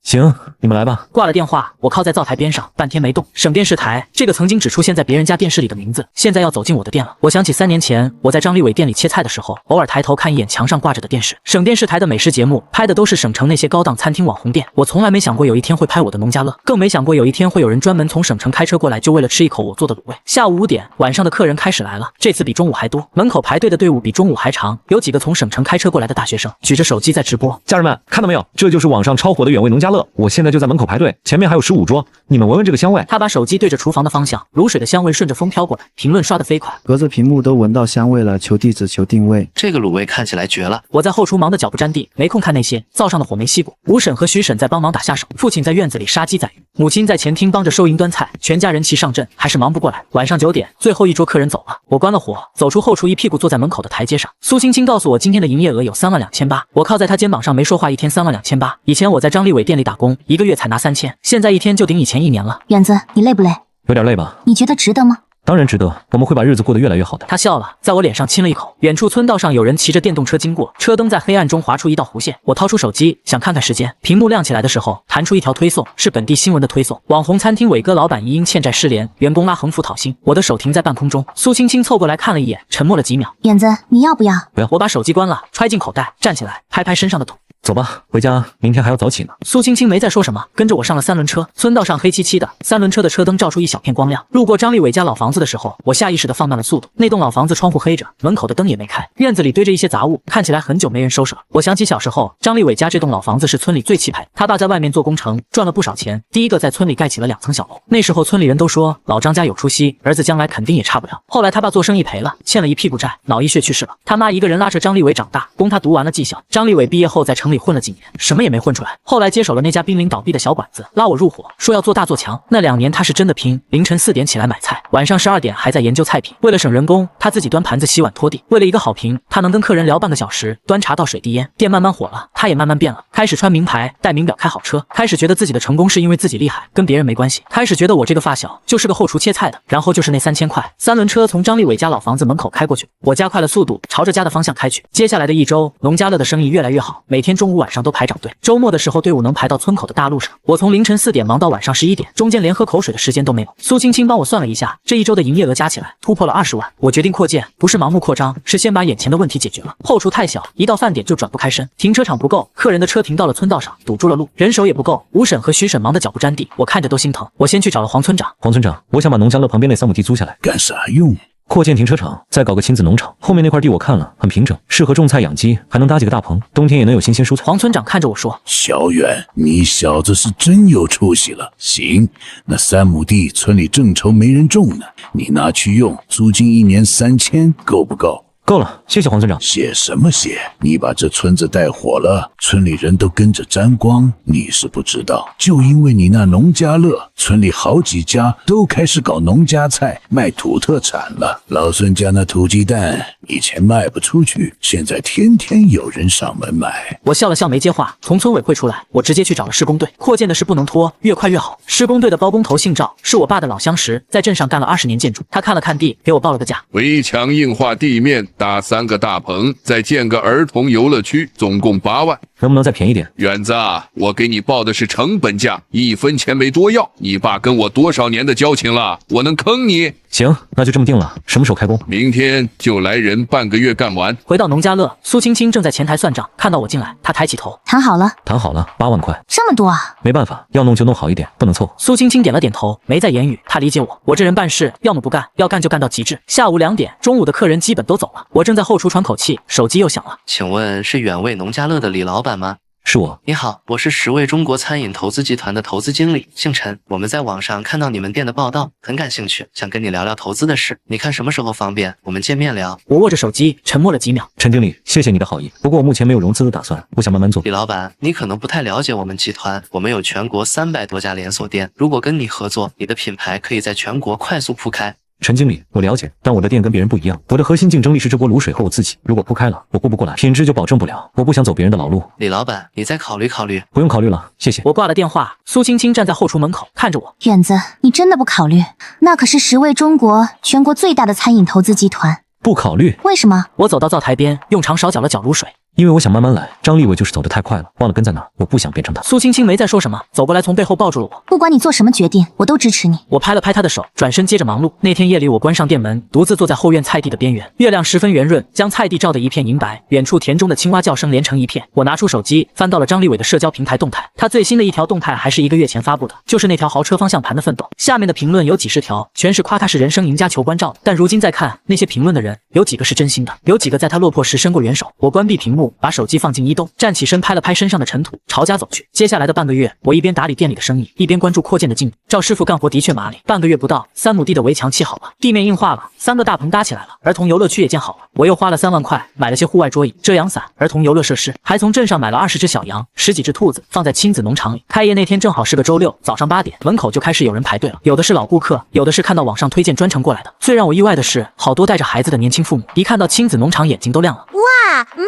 行，你们来吧。挂了电话，我靠在灶台边上，半天没动。省电视台这个曾经只出现在别人家电视里的名字，现在要走进我的店了。我想起3年前我在张立伟店里切菜的时候，偶尔抬头看一眼墙上挂着的电视，省电视台的美食节目拍的都是省城那些高档餐厅网红店。我从来没想过有一天会拍我的农家乐，更没想过有一天会有人专门从省城开车过来，就为了吃一口我做的卤味。下午5点，晚上的客人开始来了，这次比中午还多，门口排队的队伍比中午还长，有几个从省城开车过来的大学生举着手机在直播。家人们看到没有，这就是网上超火的原味农家乐，我现在就在门口排队，前面还有15桌，你们闻闻这个香味。他把手机对着厨房的方向，卤水的香味顺着风飘过来，评论刷得飞快，隔着屏幕都闻到香味了，求地址求定位。这个卤味看起来绝了。我在后厨忙得脚不沾地，没空看那些，灶上的火没熄过。吴婶和徐婶在帮忙打下手，父亲在院子里杀鸡宰鱼，母亲在前厅帮着收银端菜，全家人齐上阵，还是忙不过来。晚上9点，最后一桌客人走了，我关了火，走出后厨，一屁股坐在门口的台阶上。苏青青告诉我今天的营业额有32800，我靠在她肩膀上没说话，一天32800。以前我在张立伟店里打工，一个月才拿3000，现在一天就顶以前1年了。远子，你累不累？有点累吧？你觉得值得吗？当然值得，我们会把日子过得越来越好的。他笑了，在我脸上亲了一口。远处村道上有人骑着电动车经过，车灯在黑暗中划出一道弧线。我掏出手机想看看时间，屏幕亮起来的时候，弹出一条推送，是本地新闻的推送。网红餐厅伟哥老板疑因欠债失联，员工拉横幅讨薪。我的手停在半空中，苏青青凑过来看了一眼，沉默了几秒。远子，你要不要？不要。我把手机关了，揣进口袋，站起来，拍拍身上的土。走吧，回家，明天还要早起呢。苏青青没再说什么，跟着我上了3轮车。村道上黑漆漆的，3轮车的车灯照出一小片光亮。路过张立伟家老房子的时候，我下意识地放慢了速度。那栋老房子窗户黑着，门口的灯也没开，院子里堆着一些杂物，看起来很久没人收拾了。我想起小时候，张立伟家这栋老房子是村里最气派的，他爸在外面做工程，赚了不少钱，第一个在村里盖起了2层小楼。那时候村里人都说老张家有出息，儿子将来肯定也差不了。后来他爸做生意赔了，欠了一屁股债，脑溢血去世了。他妈一个人拉着张立伟长大，供他读完了技校。张立伟毕业后在城里混了几年，什么也没混出来，后来接手了那家濒临倒闭的小馆子，拉我入伙，说要做大做强。那2年他是真的拼，凌晨4点起来买菜，晚上12点还在研究菜品。为了省人工，他自己端盘子、洗碗、拖地。为了一个好评，他能跟客人聊半个小时，端茶倒水递烟。店慢慢火了，他也慢慢变了，开始穿名牌，戴名表，开好车。开始觉得自己的成功是因为自己厉害，跟别人没关系。开始觉得我这个发小就是个后厨切菜的。然后就是那3000块。3轮车从张立伟家老房子门口开过去，我加快了速度，朝着家的方向开去。接下来的1周，农家乐的生意越来越好，每天中午晚上都排长队。周末的时候，队伍能排到村口的大路上。我从凌晨4点忙到晚上11点，中间连喝口水的时间都没有。苏青青帮我算了一下，这1周的营业额加起来突破了20万。我决定扩建，不是盲目扩张，是先把眼前的问题解决了。后厨太小，一到饭点就转不开身，停车场不够，客人的车停到了村道上，堵住了路，人手也不够。吴婶和徐婶忙得脚不沾地，我看着都心疼。我先去找了黄村长。黄村长，我想把农家乐旁边那3亩地租下来，干啥用？扩建停车场，再搞个亲子农场。后面那块地我看了，很平整，适合种菜养鸡，还能搭几个大棚，冬天也能有新鲜蔬菜。黄村长看着我说：“小远，你小子是真有出息了。行，那3亩地村里正愁没人种呢，你拿去用，租金1年3000，够不够？”够了，谢谢黄村长。谢什么谢？你把这村子带火了，村里人都跟着沾光。你是不知道，就因为你那农家乐，村里好几家都开始搞农家菜，卖土特产了。老孙家那土鸡蛋以前卖不出去，现在天天有人上门买。我笑了笑没接话。从村委会出来，我直接去找了施工队。扩建的事不能拖，越快越好。施工队的包工头姓赵，是我爸的老相识，在镇上干了20年建筑。他看了看地，给我报了个价。围墙硬化地面，搭3个大棚，再建个儿童游乐区，总共8万。能不能再便宜点？远子啊，我给你报的是成本价，1分钱没多要。你爸跟我多少年的交情了，我能坑你？行，那就这么定了。什么时候开工？明天就来人，半个月干完。回到农家乐，苏青青正在前台算账，看到我进来，她抬起头，谈好了。谈好了，8万块，这么多啊？没办法，要弄就弄好一点，不能凑合。苏青青点了点头，没再言语。她理解我，我这人办事要么不干，要干就干到极致。下午2点，中午的客人基本都走了，我正在后厨喘口气，手机又响了。请问是远味农家乐的李老板吗？是我。你好，我是10味中国餐饮投资集团的投资经理，姓陈。我们在网上看到你们店的报道，很感兴趣，想跟你聊聊投资的事。你看什么时候方便？我们见面聊。我握着手机，沉默了几秒。陈经理，谢谢你的好意，不过我目前没有融资的打算，我想慢慢做。李老板，你可能不太了解我们集团，我们有全国300多家连锁店，如果跟你合作，你的品牌可以在全国快速铺开。陈经理，我了解，但我的店跟别人不一样，我的核心竞争力是这锅卤水和我自己，如果铺开了，我顾不过来，品质就保证不了，我不想走别人的老路。李老板，你再考虑考虑。不用考虑了，谢谢。我挂了电话，苏青青站在后厨门口看着我。远子，你真的不考虑？那可是10味中国全国最大的餐饮投资集团。不考虑？为什么？我走到灶台边，用长勺搅了搅卤水。因为我想慢慢来，张立伟就是走得太快了，忘了根在哪，我不想变成他。苏青青没再说什么，走过来从背后抱住了我。不管你做什么决定，我都支持你。我拍了拍他的手，转身接着忙碌。那天夜里，我关上店门，独自坐在后院菜地的边缘，月亮十分圆润，将菜地照得一片银白。远处田中的青蛙叫声连成一片。我拿出手机，翻到了张立伟的社交平台动态，他最新的一条动态还是1个月前发布的，就是那条豪车方向盘的奋斗。下面的评论有几十条，全是夸他是人生赢家求关照的。但如今再看那些评论的人，有几个是真心的，有几个在他落魄时伸过援手。我关闭屏幕，把手机放进移动，站起身拍了拍身上的尘土，朝家走去。接下来的半个月，我一边打理店里的生意，一边关注扩建的进度。赵师傅干活的确麻利，半个月不到，3亩地的围墙砌好了，地面硬化了，3个大棚搭起来了，儿童游乐区也建好了。我又花了3万块买了些户外桌椅、遮阳伞、儿童游乐设施，还从镇上买了20只小羊、10几只兔子，放在亲子农场里。开业那天正好是个周六，早上8点，门口就开始有人排队了，有的是老顾客，有的是看到网上推荐专程过来的。最让我意外的是，好多带着孩子的年轻父母，一看到亲子农场眼睛都亮了。哇，妈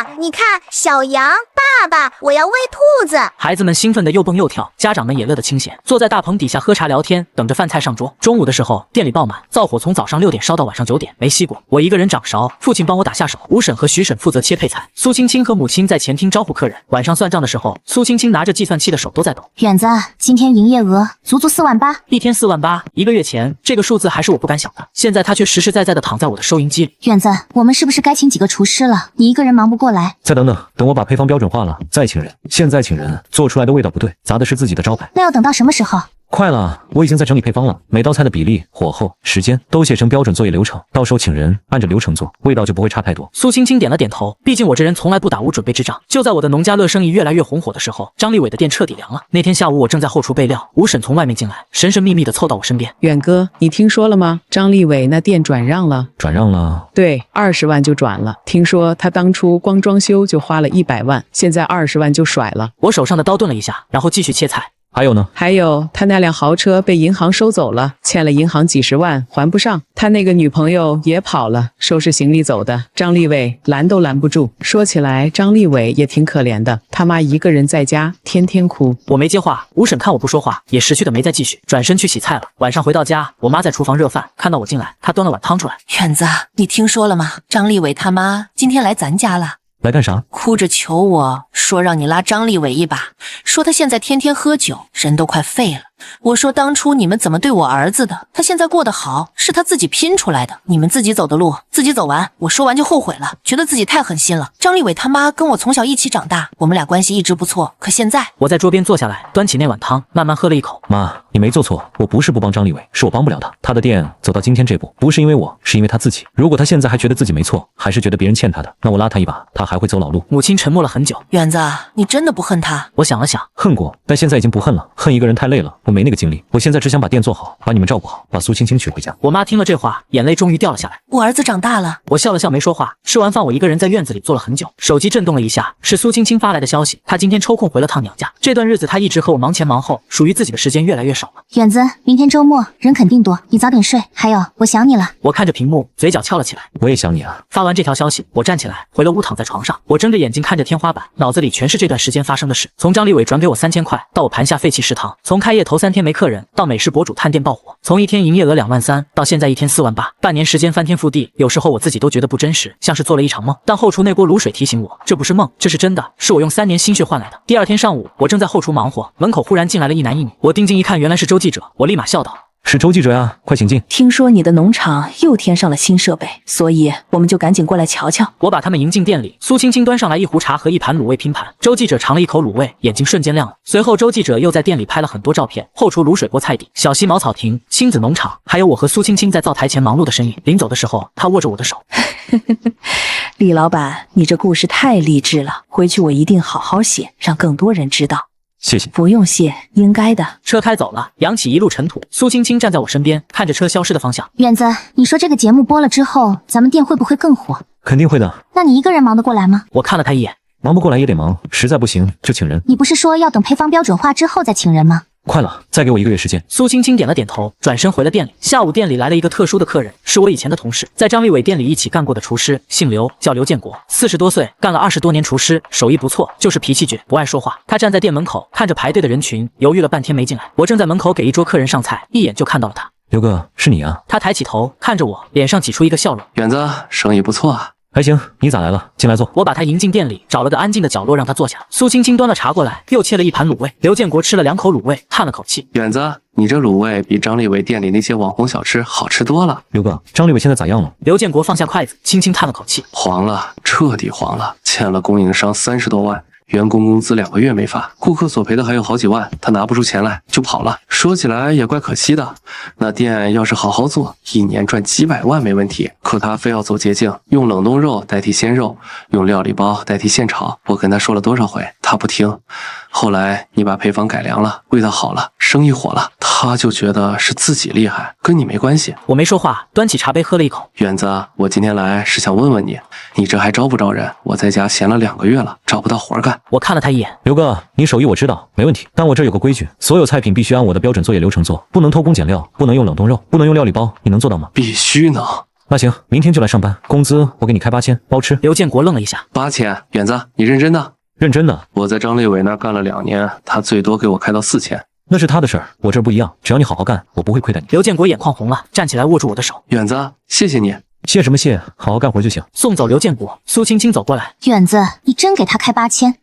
妈，你看小羊，爸爸，我要喂兔子。孩子们兴奋的又蹦又跳，家长们也乐得清闲，坐在大棚底下喝茶聊天，等着饭菜上桌。中午的时候，店里爆满，灶火从早上6点烧到晚上9点，没熄过。我一个人掌勺，父亲帮我打下手，吴婶和徐婶负责切配菜，苏青青和母亲在前厅招呼客人。晚上算账的时候，苏青青拿着计算器的手都在抖。远子，今天营业额足4万8，一天4万8。1个月前，这个数字还是我不敢想的，现在它却实实在在的躺在我的收银机里。远子，我们是不是该请几个厨师了？你一个人忙不过来。再等等，等我把配方标准化了再请人。现在请人，做出来的味道不对，砸的是自己的招牌。那要等到什么时候？快了，我已经在整理配方了，每道菜的比例、火候、时间都写成标准作业流程，到时候请人按着流程做，味道就不会差太多。苏青青点了点头，毕竟我这人从来不打无准备之仗。就在我的农家乐生意越来越红火的时候，张立伟的店彻底凉了。那天下午，我正在后厨备料，吴婶从外面进来，神神秘秘地凑到我身边。远哥，你听说了吗？张立伟那店转让了。转让了？对，20万就转了。听说他当初光装修就花了100万，现在20万就甩了。我手上的刀顿了一下，然后继续切菜。还有呢？还有他那辆豪车被银行收走了，欠了银行几十万还不上，他那个女朋友也跑了，收拾行李走的。张立伟拦都拦不住。说起来，张立伟也挺可怜的，他妈一个人在家天天哭。我没接话，吴婶看我不说话，也识趣的没再继续，转身去洗菜了。晚上回到家，我妈在厨房热饭，看到我进来，她端了碗汤出来。远子，你听说了吗？张立伟他妈今天来咱家了。来干啥？哭着求我说让你拉张立伟一把，说他现在天天喝酒，人都快废了。我说当初你们怎么对我儿子的，他现在过得好，是他自己拼出来的，你们自己走的路自己走完。我说完就后悔了，觉得自己太狠心了。张立伟他妈跟我从小一起长大，我们俩关系一直不错，可现在……我在桌边坐下来，端起那碗汤，慢慢喝了一口。妈，你没做错，我不是不帮张立伟，是我帮不了他。他的店走到今天这步，不是因为我，是因为他自己。如果他现在还觉得自己没错，还是觉得别人欠他的，那我拉他一把，他还会走老路。母亲沉默了很久。远子，你真的不恨他？我想了想，恨过，但现在已经不恨了。恨一个人太累了，我没那个精力。我现在只想把店做好，把你们照顾好，把苏青青娶回家。我妈听了这话，眼泪终于掉了下来。我儿子长大了。我笑了笑没说话。吃完饭，我一个人在院子里坐了很久，手机震动了一下，是苏青青发来的消息。她今天抽空回了趟娘家。这段日子她一直和我忙前忙后，属于自己的时间越来越少了。远子，明天周末人肯定多，你早点睡。还有，我想你了。我看着屏幕，嘴角翘了起来。我也想你啊。发完这条消息，我站起来回了屋，躺在床上。我睁着眼睛看着天花板，脑子里全是这段时间发生的事。从张立伟转给我3000块，到我盘下废弃食堂；从开业头3天没客人，到美食博主探店爆火；从一天营业额2万3，到现在一天4万8，半年时间翻天覆地。有时候我自己都觉得不真实，像是做了一场梦。但后厨那锅卤水提醒我，这不是梦，这是真的，是我用3年心血换来的。第二天上午，我正在后厨忙活，门口忽然进来了一男一女。我定睛一看，原来是周记者，我立马笑道：“是周记者呀，快请进。听说你的农场又添上了新设备，所以我们就赶紧过来瞧瞧。”我把他们迎进店里，苏青青端上来一壶茶和一盘卤味拼盘。周记者尝了一口卤味，眼睛瞬间亮了。随后周记者又在店里拍了很多照片，后厨卤水锅菜底、小溪茅草亭、亲子农场，还有我和苏青青在灶台前忙碌的身影。临走的时候，他握着我的手。李老板，你这故事太励志了，回去我一定好好写，让更多人知道。谢谢。不用谢，应该的。车开走了，扬起一路尘土。苏青青站在我身边，看着车消失的方向。远子，你说这个节目播了之后，咱们店会不会更火？肯定会的。那你一个人忙得过来吗？我看了他一眼，忙不过来也得忙，实在不行就请人。你不是说要等配方标准化之后再请人吗？快了，再给我1个月时间。苏青青点了点头，转身回了店里。下午店里来了一个特殊的客人，是我以前的同事，在张立伟店里一起干过的厨师，姓刘，叫刘建国，40多岁，干了20多年厨师，手艺不错，就是脾气倔，不爱说话。他站在店门口，看着排队的人群，犹豫了半天没进来。我正在门口给一桌客人上菜，一眼就看到了他。刘哥，是你啊？他抬起头看着我，脸上挤出一个笑容。远子，生意不错啊。还行，你咋来了？进来坐。我把他迎进店里，找了个安静的角落让他坐下。苏青青端了茶过来，又切了一盘卤味。刘建国吃了2口卤味，叹了口气：“远子，你这卤味比张立伟店里那些网红小吃好吃多了。”刘哥，张立伟现在咋样了？刘建国放下筷子，轻轻叹了口气：“黄了，彻底黄了，欠了供应商30多万。”员工工资2个月没发，顾客索赔的还有好几万，他拿不出钱来就跑了。说起来也怪可惜的，那店要是好好做，1年赚几百万没问题。可他非要走捷径，用冷冻肉代替鲜肉，用料理包代替现炒。我跟他说了多少回，他不听。后来你把配方改良了，味道好了，生意火了，他就觉得是自己厉害，跟你没关系。我没说话，端起茶杯喝了一口。远子，我今天来是想问问你，你这还招不招人？我在家闲了2个月了，找不到活干。我看了他一眼，刘哥，你手艺我知道，没问题。但我这有个规矩，所有菜品必须按我的标准作业流程做，不能偷工减料，不能用冷冻肉，不能用料理包，你能做到吗？必须能。那行，明天就来上班，工资我给你开8000，包吃。刘建国愣了一下，8000，远子，你认真的？认真的。我在张立伟那儿干了2年，他最多给我开到4000。那是他的事儿，我这儿不一样，只要你好好干，我不会亏待你。刘建国眼眶红了，站起来握住我的手。远子，谢谢你。谢什么谢？好好干活就行。送走刘建国，苏青青走过来，远子，你真给他开8000？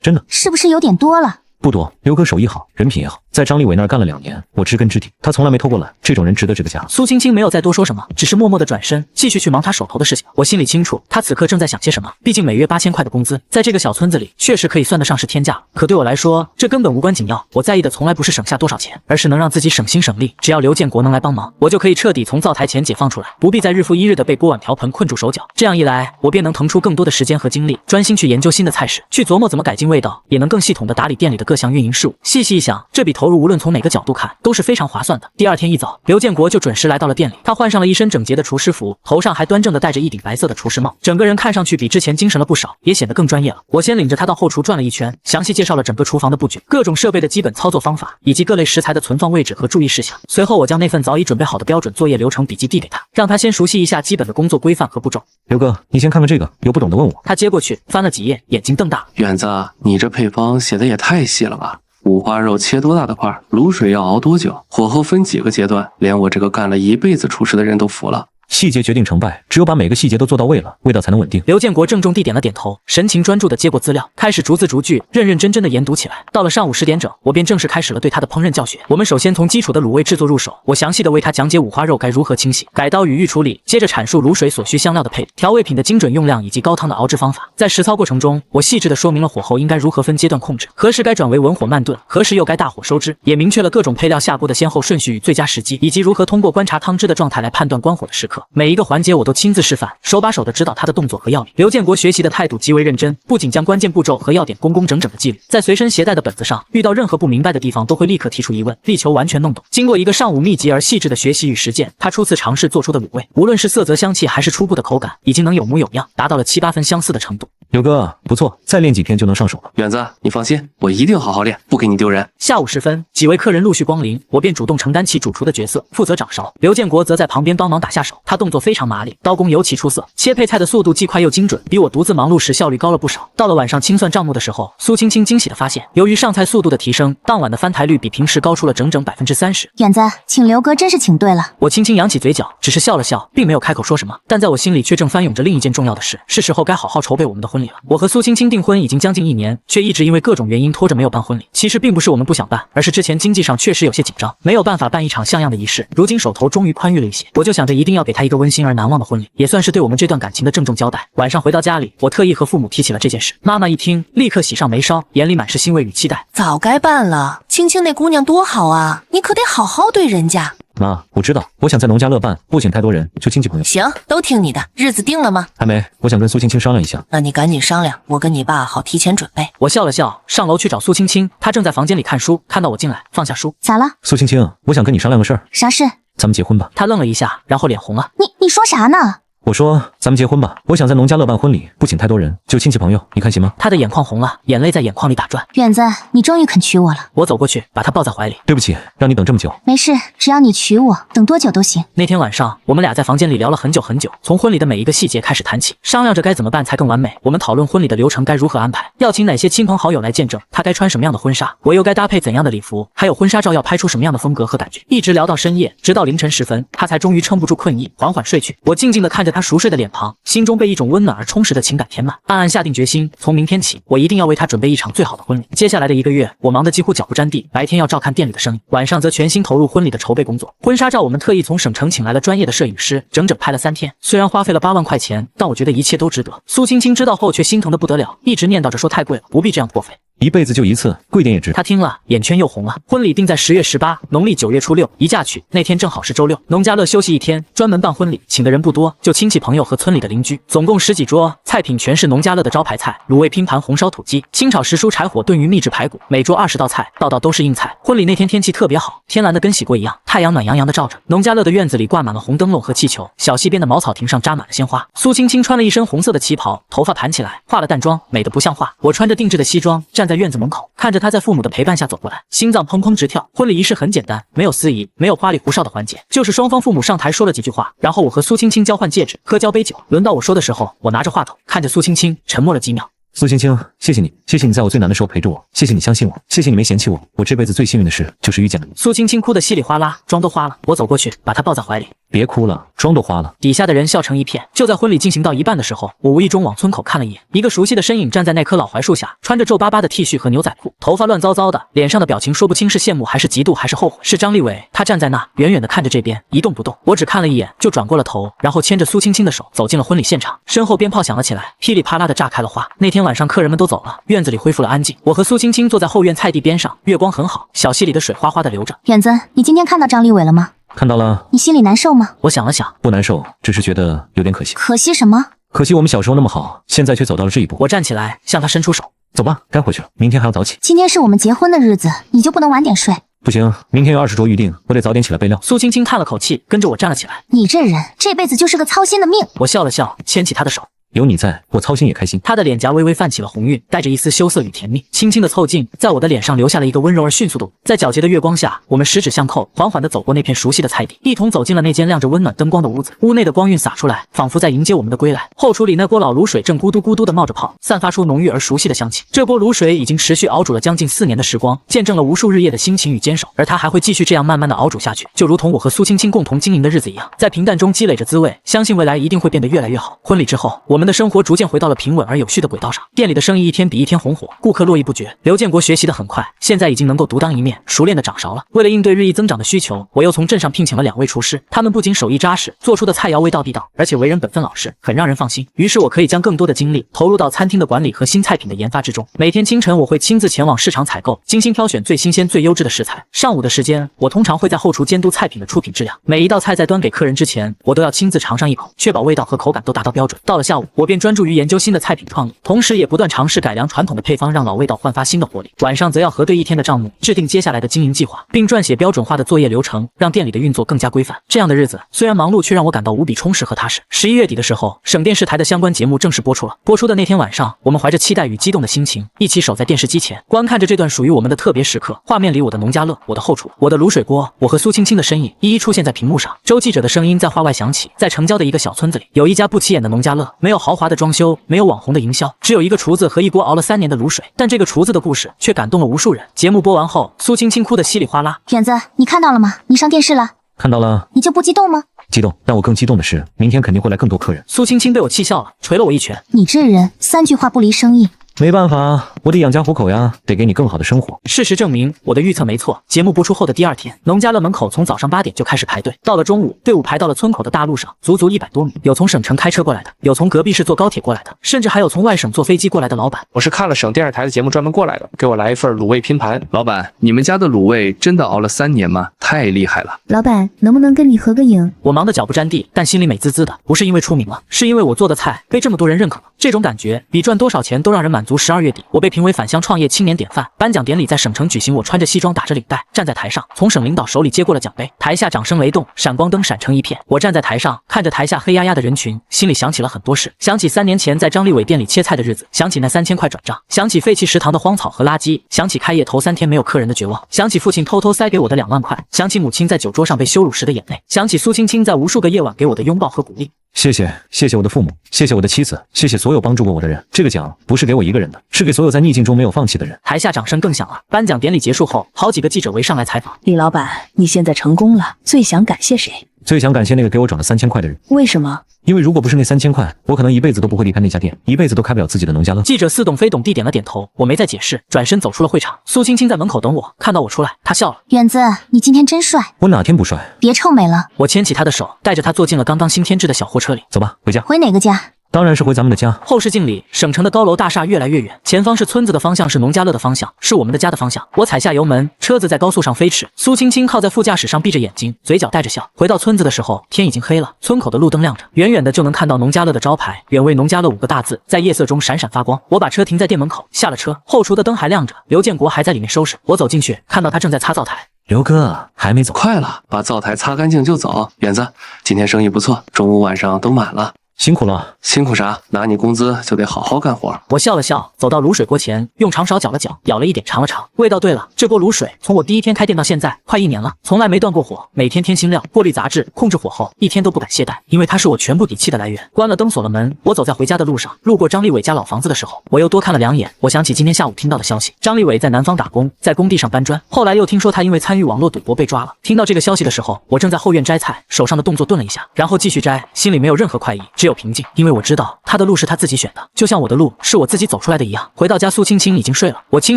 真的。是不是有点多了？不多，刘哥手艺好，人品也好，在张立伟那儿干了2年，我知根知底，他从来没偷过懒，这种人值得这个家。苏青青没有再多说什么，只是默默地转身，继续去忙他手头的事情。我心里清楚，他此刻正在想些什么。毕竟每月8000块的工资，在这个小村子里，确实可以算得上是天价。可对我来说，这根本无关紧要。我在意的从来不是省下多少钱，而是能让自己省心省力。只要刘建国能来帮忙，我就可以彻底从灶台前解放出来，不必再日复一日地被锅碗瓢盆困住手脚。这样一来，我便能腾出更多的时间和精力，专心去研究新的菜式，去琢磨怎么改进味道，也能更系统地打理店里的各项运营事务。细细一想，这笔投入无论从哪个角度看都是非常划算的。第二天一早，刘建国就准时来到了店里，他换上了一身整洁的厨师服，头上还端正地戴着一顶白色的厨师帽，整个人看上去比之前精神了不少，也显得更专业了。我先领着他到后厨转了一圈，详细介绍了整个厨房的布局、各种设备的基本操作方法，以及各类食材的存放位置和注意事项。随后我将那份早已准备好的标准作业流程笔记递给他，让他先熟悉一下基本的工作规范和步骤。刘哥，你先看看这个，有不懂的问我。他接过去翻了几页，眼睛瞪大。远子，你这配方写的也太细了吧？五花肉切多大的块？卤水要熬多久？火候分几个阶段？连我这个干了一辈子厨师的人都服了。细节决定成败，只有把每个细节都做到位了，味道才能稳定。刘建国郑重地点了点头，神情专注地接过资料，开始逐字逐句、认认真真地研读起来。到了上午10点整，我便正式开始了对他的烹饪教学。我们首先从基础的卤味制作入手，我详细地为他讲解五花肉该如何清洗、改刀与预处理，接着阐述卤水所需香料的配、调味品的精准用量以及高汤的熬制方法。在实操过程中，我细致地说明了火候应该如何分阶段控制，何时该转为文火慢炖，何时又该大火收汁，也明确了各种配料下锅的先后顺序与最佳时机，以及如何通过观察汤汁的状态来判断关火的时刻。刻，每一个环节我都亲自示范，手把手的指导他的动作和要领。刘建国学习的态度极为认真，不仅将关键步骤和要点工工整整的记录，在随身携带的本子上，遇到任何不明白的地方都会立刻提出疑问，力求完全弄懂。经过一个上午密集而细致的学习与实践，他初次尝试做出的卤味，无论是色泽、香气还是初步的口感，已经能有模有样，达到了7、8分相似的程度。刘哥，不错，再练几天就能上手了。远子，你放心，我一定好好练，不给你丢人。下午时分，几位客人陆续光临，我便主动承担起主厨的角色，负责掌勺。刘建国则在旁边帮忙打下手，他动作非常麻利，刀工尤其出色，切配菜的速度既快又精准，比我独自忙碌时效率高了不少。到了晚上清算账目的时候，苏青青惊喜地发现，由于上菜速度的提升，当晚的翻台率比平时高出了整整30%。远子，请刘哥真是请对了。我轻轻扬起嘴角，只是笑了笑，并没有开口说什么，但在我心里却正翻涌着另一件重要的事，是时候该好好筹备我们的婚礼了。我和苏青青订婚已经将近1年，却一直因为各种原因拖着没有办婚礼。其实并不是我们不想办，而是之前经济上确实有些紧张，没有办法办一场像样的仪式。如今手头终于宽裕了一些，我就想着一定要给他一个温馨而难忘的婚礼，也算是对我们这段感情的郑重交代。晚上回到家里，我特意和父母提起了这件事，妈妈一听，立刻喜上眉梢，眼里满是欣慰与期待。早该办了，青青那姑娘多好啊，你可得好好对人家。妈，我知道，我想在农家乐办，不请太多人，就亲戚朋友。行，都听你的。日子定了吗？还没，我想跟苏青青商量一下。那你赶紧商量，我跟你爸好提前准备。我笑了笑，上楼去找苏青青，她正在房间里看书，看到我进来，放下书。咋了？苏青青，我想跟你商量个事儿。啥事？咱们结婚吧。她愣了一下，然后脸红了。你说啥呢？我说咱们结婚吧，我想在农家乐办婚礼，不请太多人，就亲戚朋友，你看行吗？他的眼眶红了，眼泪在眼眶里打转。远子，你终于肯娶我了。我走过去，把他抱在怀里。对不起，让你等这么久。没事，只要你娶我，等多久都行。那天晚上，我们俩在房间里聊了很久很久，从婚礼的每一个细节开始谈起，商量着该怎么办才更完美。我们讨论婚礼的流程该如何安排，要请哪些亲朋好友来见证，他该穿什么样的婚纱，我又该搭配怎样的礼服，还有婚纱照要拍出什么样的风格和感觉。一直聊到深夜，直到凌晨时分，他才终于撑不住困意，缓缓睡去。我静静地看着他熟睡的脸庞，心中被一种温暖而充实的情感填满，暗暗下定决心，从明天起，我一定要为他准备一场最好的婚礼。接下来的1个月，我忙得几乎脚不沾地，白天要照看店里的生意，晚上则全心投入婚礼的筹备工作。婚纱照我们特意从省城请来了专业的摄影师，整整拍了3天。虽然花费了8万块钱，但我觉得一切都值得。苏青青知道后却心疼得不得了，一直念叨着说太贵了，不必这样破费。一辈子就一次，贵点也值。他听了，眼圈又红了。婚礼定在10月18，农历9月初6，一嫁娶。那天正好是周六，农家乐休息1天，专门办婚礼，请的人不多，就亲戚朋友和村里的邻居，总共10几桌，菜品全是农家乐的招牌菜，卤味拼盘、红烧土鸡、清炒时蔬柴火炖鱼、秘制排骨，每桌20道菜，道道都是硬菜。婚礼那天天气特别好，天蓝的跟洗过一样，太阳暖洋洋的照着。农家乐的院子里挂满了红灯笼和气球，小溪边的茅草亭上扎满了鲜花。苏青青穿了一身红色的旗袍，头发盘起来，化了淡妆，美得不像话。我穿着定制的西装，站在院子门口，看着她在父母的陪伴下走过来，心脏砰砰直跳。婚礼仪式很简单，没有司仪，没有花里胡哨的环节，就是双方父母上台说了几句话，然后我和苏青青交换戒指，喝交杯酒。轮到我说的时候，我拿着话筒，看着苏青青，沉默了几秒。苏青青，谢谢你，谢谢你在我最难的时候陪着我，谢谢你相信我，谢谢你没嫌弃我，我这辈子最幸运的事就是遇见了你。苏青青哭得稀里哗啦，妆都花了。我走过去，把她抱在怀里。别哭了，妆都花了。底下的人笑成一片。就在婚礼进行到一半的时候，我无意中往村口看了一眼，一个熟悉的身影站在那棵老槐树下，穿着皱巴巴的 T 恤和牛仔裤，头发乱糟糟的，脸上的表情说不清是羡慕还是嫉妒还是后悔。是张立伟，他站在那，远远的看着这边，一动不动。我只看了一眼，就转过了头，然后牵着苏青青的手走进了婚礼现场。身后鞭炮响了起来，噼里啪啦的炸开了花。那天晚上客人们都走了，院子里恢复了安静。我和苏青青坐在后院菜地边上，月光很好，小溪里的水哗哗的流着。远子，你今天看到张立伟了吗？看到了。你心里难受吗？我想了想，不难受，只是觉得有点可惜。可惜什么？可惜我们小时候那么好，现在却走到了这一步。我站起来向他伸出手，走吧，该回去了，明天还要早起。今天是我们结婚的日子，你就不能晚点睡？不行，明天有20桌预定，我得早点起来备料。苏青青叹了口气，跟着我站了起来。你这人这辈子就是个操心的命。我笑了笑，牵起他的手。有你在，我操心也开心。他的脸颊微微泛起了红晕，带着一丝羞涩与甜蜜，轻轻的凑近，在我的脸上留下了一个温柔而迅速的吻。在皎洁的月光下，我们十指相扣，缓缓地走过那片熟悉的菜地，一同走进了那间亮着温暖灯光的屋子。屋内的光晕洒出来，仿佛在迎接我们的归来。后厨里那锅老卤水正咕嘟咕嘟地冒着泡，散发出浓郁而熟悉的香气。这锅卤水已经持续熬煮了将近4年的时光，见证了无数日夜的辛勤与坚守，而它还会继续这样慢慢地熬煮下去，就如同我和苏青青共同经营的日子一样，在平淡中积累着滋味，相信未来一定会变得越来越好。婚礼之后，我们们的生活逐渐回到了平稳而有序的轨道上，店里的生意一天比一天红火，顾客络绎不绝。刘建国学习得很快，现在已经能够独当一面，熟练的掌勺了。为了应对日益增长的需求，我又从镇上聘请了2位厨师，他们不仅手艺扎实，做出的菜肴味道地道，而且为人本分老实，很让人放心。于是我可以将更多的精力投入到餐厅的管理和新菜品的研发之中。每天清晨我会亲自前往市场采购，精心挑选最新鲜最优质的食材。上午的时间，我通常会在后厨监督菜品的出品质量，每一道菜在端给客人之前，我都要亲自尝上一口，确保味道和口感都达到标准。到了下午，我便专注于研究新的菜品创意，同时也不断尝试改良传统的配方，让老味道焕发新的活力。晚上则要核对一天的账目，制定接下来的经营计划，并撰写标准化的作业流程，让店里的运作更加规范。这样的日子虽然忙碌，却让我感到无比充实和踏实。11月底的时候，省电视台的相关节目正式播出了。播出的那天晚上，我们怀着期待与激动的心情，一起守在电视机前，观看着这段属于我们的特别时刻。画面里，我的农家乐，我的后厨，我的卤水锅，我和苏青青的身影一一出现在屏幕上。周记者的声音在话外响起，在城郊的一个小村子里，有一家不起眼的农家乐，没有豪华的装修，没有网红的营销，只有一个厨子和一锅熬了3年的卤水。但这个厨子的故事却感动了无数人。节目播完后，苏青青哭得稀里哗啦。远子，你看到了吗？你上电视了。看到了。你就不激动吗？激动，但我更激动的是，明天肯定会来更多客人。苏青青被我气笑了，捶了我一拳。你这人3句话不离生意。没办法，我得养家糊口呀，得给你更好的生活。事实证明，我的预测没错。节目播出后的第2天，农家乐门口从早上8点就开始排队，到了中午，队伍排到了村口的大路上，足足100多米。有从省城开车过来的，有从隔壁市坐高铁过来的，甚至还有从外省坐飞机过来的老板。我是看了省电视台的节目专门过来的，给我来一份卤味拼盘。老板，你们家的卤味真的熬了3年吗？太厉害了！老板，能不能跟你合个影？我忙得脚不沾地，但心里美滋滋的，不是因为出名了，是因为我做的菜被这么多人认可了。这种感觉比赚多少钱都让人满足。12月底，我被评为返乡创业青年典范，颁奖典礼在省城举行，我穿着西装打着领带站在台上，从省领导手里接过了奖杯，台下掌声雷动，闪光灯闪成一片。我站在台上，看着台下黑压压的人群，心里想起了很多事，想起3年前在张立伟店里切菜的日子，想起那3000块转账，想起废弃食堂的荒草和垃圾，想起开业头3天没有客人的绝望，想起父亲偷偷塞给我的2万块，想起母亲在酒桌上被羞辱时的眼泪，想起苏青青在无数个夜晚给我的拥抱和鼓励。谢谢我的父母，谢谢我的妻子，谢谢所有帮助过我的人。这个奖不是给我一个人的，是给所有在逆境中没有放弃的人。台下掌声更响了。颁奖典礼结束后，好几个记者围上来采访。李老板，你现在成功了，最想感谢谁？最想感谢那个给我转了3000块的人。为什么？因为如果不是那3000块，我可能一辈子都不会离开那家店，一辈子都开不了自己的农家乐。记者似懂非懂地点了点头，我没再解释，转身走出了会场。苏青青在门口等我，看到我出来，她笑了。远子，你今天真帅。我哪天不帅？别臭美了。我牵起她的手，带着她坐进了刚刚新添置的小货车里。走吧，回家。回哪个家？当然是回咱们的家。后视镜里，省城的高楼大厦越来越远，前方是村子的方向，是农家乐的方向，是我们的家的方向。我踩下油门，车子在高速上飞驰。苏青青靠在副驾驶上，闭着眼睛，嘴角带着笑。回到村子的时候，天已经黑了，村口的路灯亮着，远远的就能看到农家乐的招牌，远为农家乐5个大字在夜色中闪闪发光。我把车停在店门口，下了车，后厨的灯还亮着，刘建国还在里面收拾。我走进去，看到他正在擦灶台。刘哥还没走，快了，把灶台擦干净就走。远子，今天生意不错，中午晚上都满了。辛苦了。辛苦啥？拿你工资就得好好干活。我笑了笑，走到卤水锅前，用长勺搅了搅，舀了一点尝了尝，味道对了。这锅卤水从我第1天开店到现在快1年了，从来没断过火，每天添新料，过滤杂质，控制火候，一天都不敢懈怠，因为它是我全部底气的来源。关了灯，锁了门，我走在回家的路上，路过张立伟家老房子的时候，我又多看了2眼。我想起今天下午听到的消息，张立伟在南方打工，在工地上搬砖，后来又听说他因为参与网络赌博被抓了。听到这个消息的时候，我正在后院摘菜，手上的动作顿了一下，然后继续摘，心里没有任何快意，只有平静，因为我知道他的路是他自己选的，就像我的路是我自己走出来的一样。回到家，苏青青已经睡了，我轻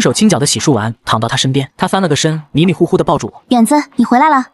手轻脚的洗漱完，躺到她身边，她翻了个身，迷迷糊糊的抱住我。远子，你回来了。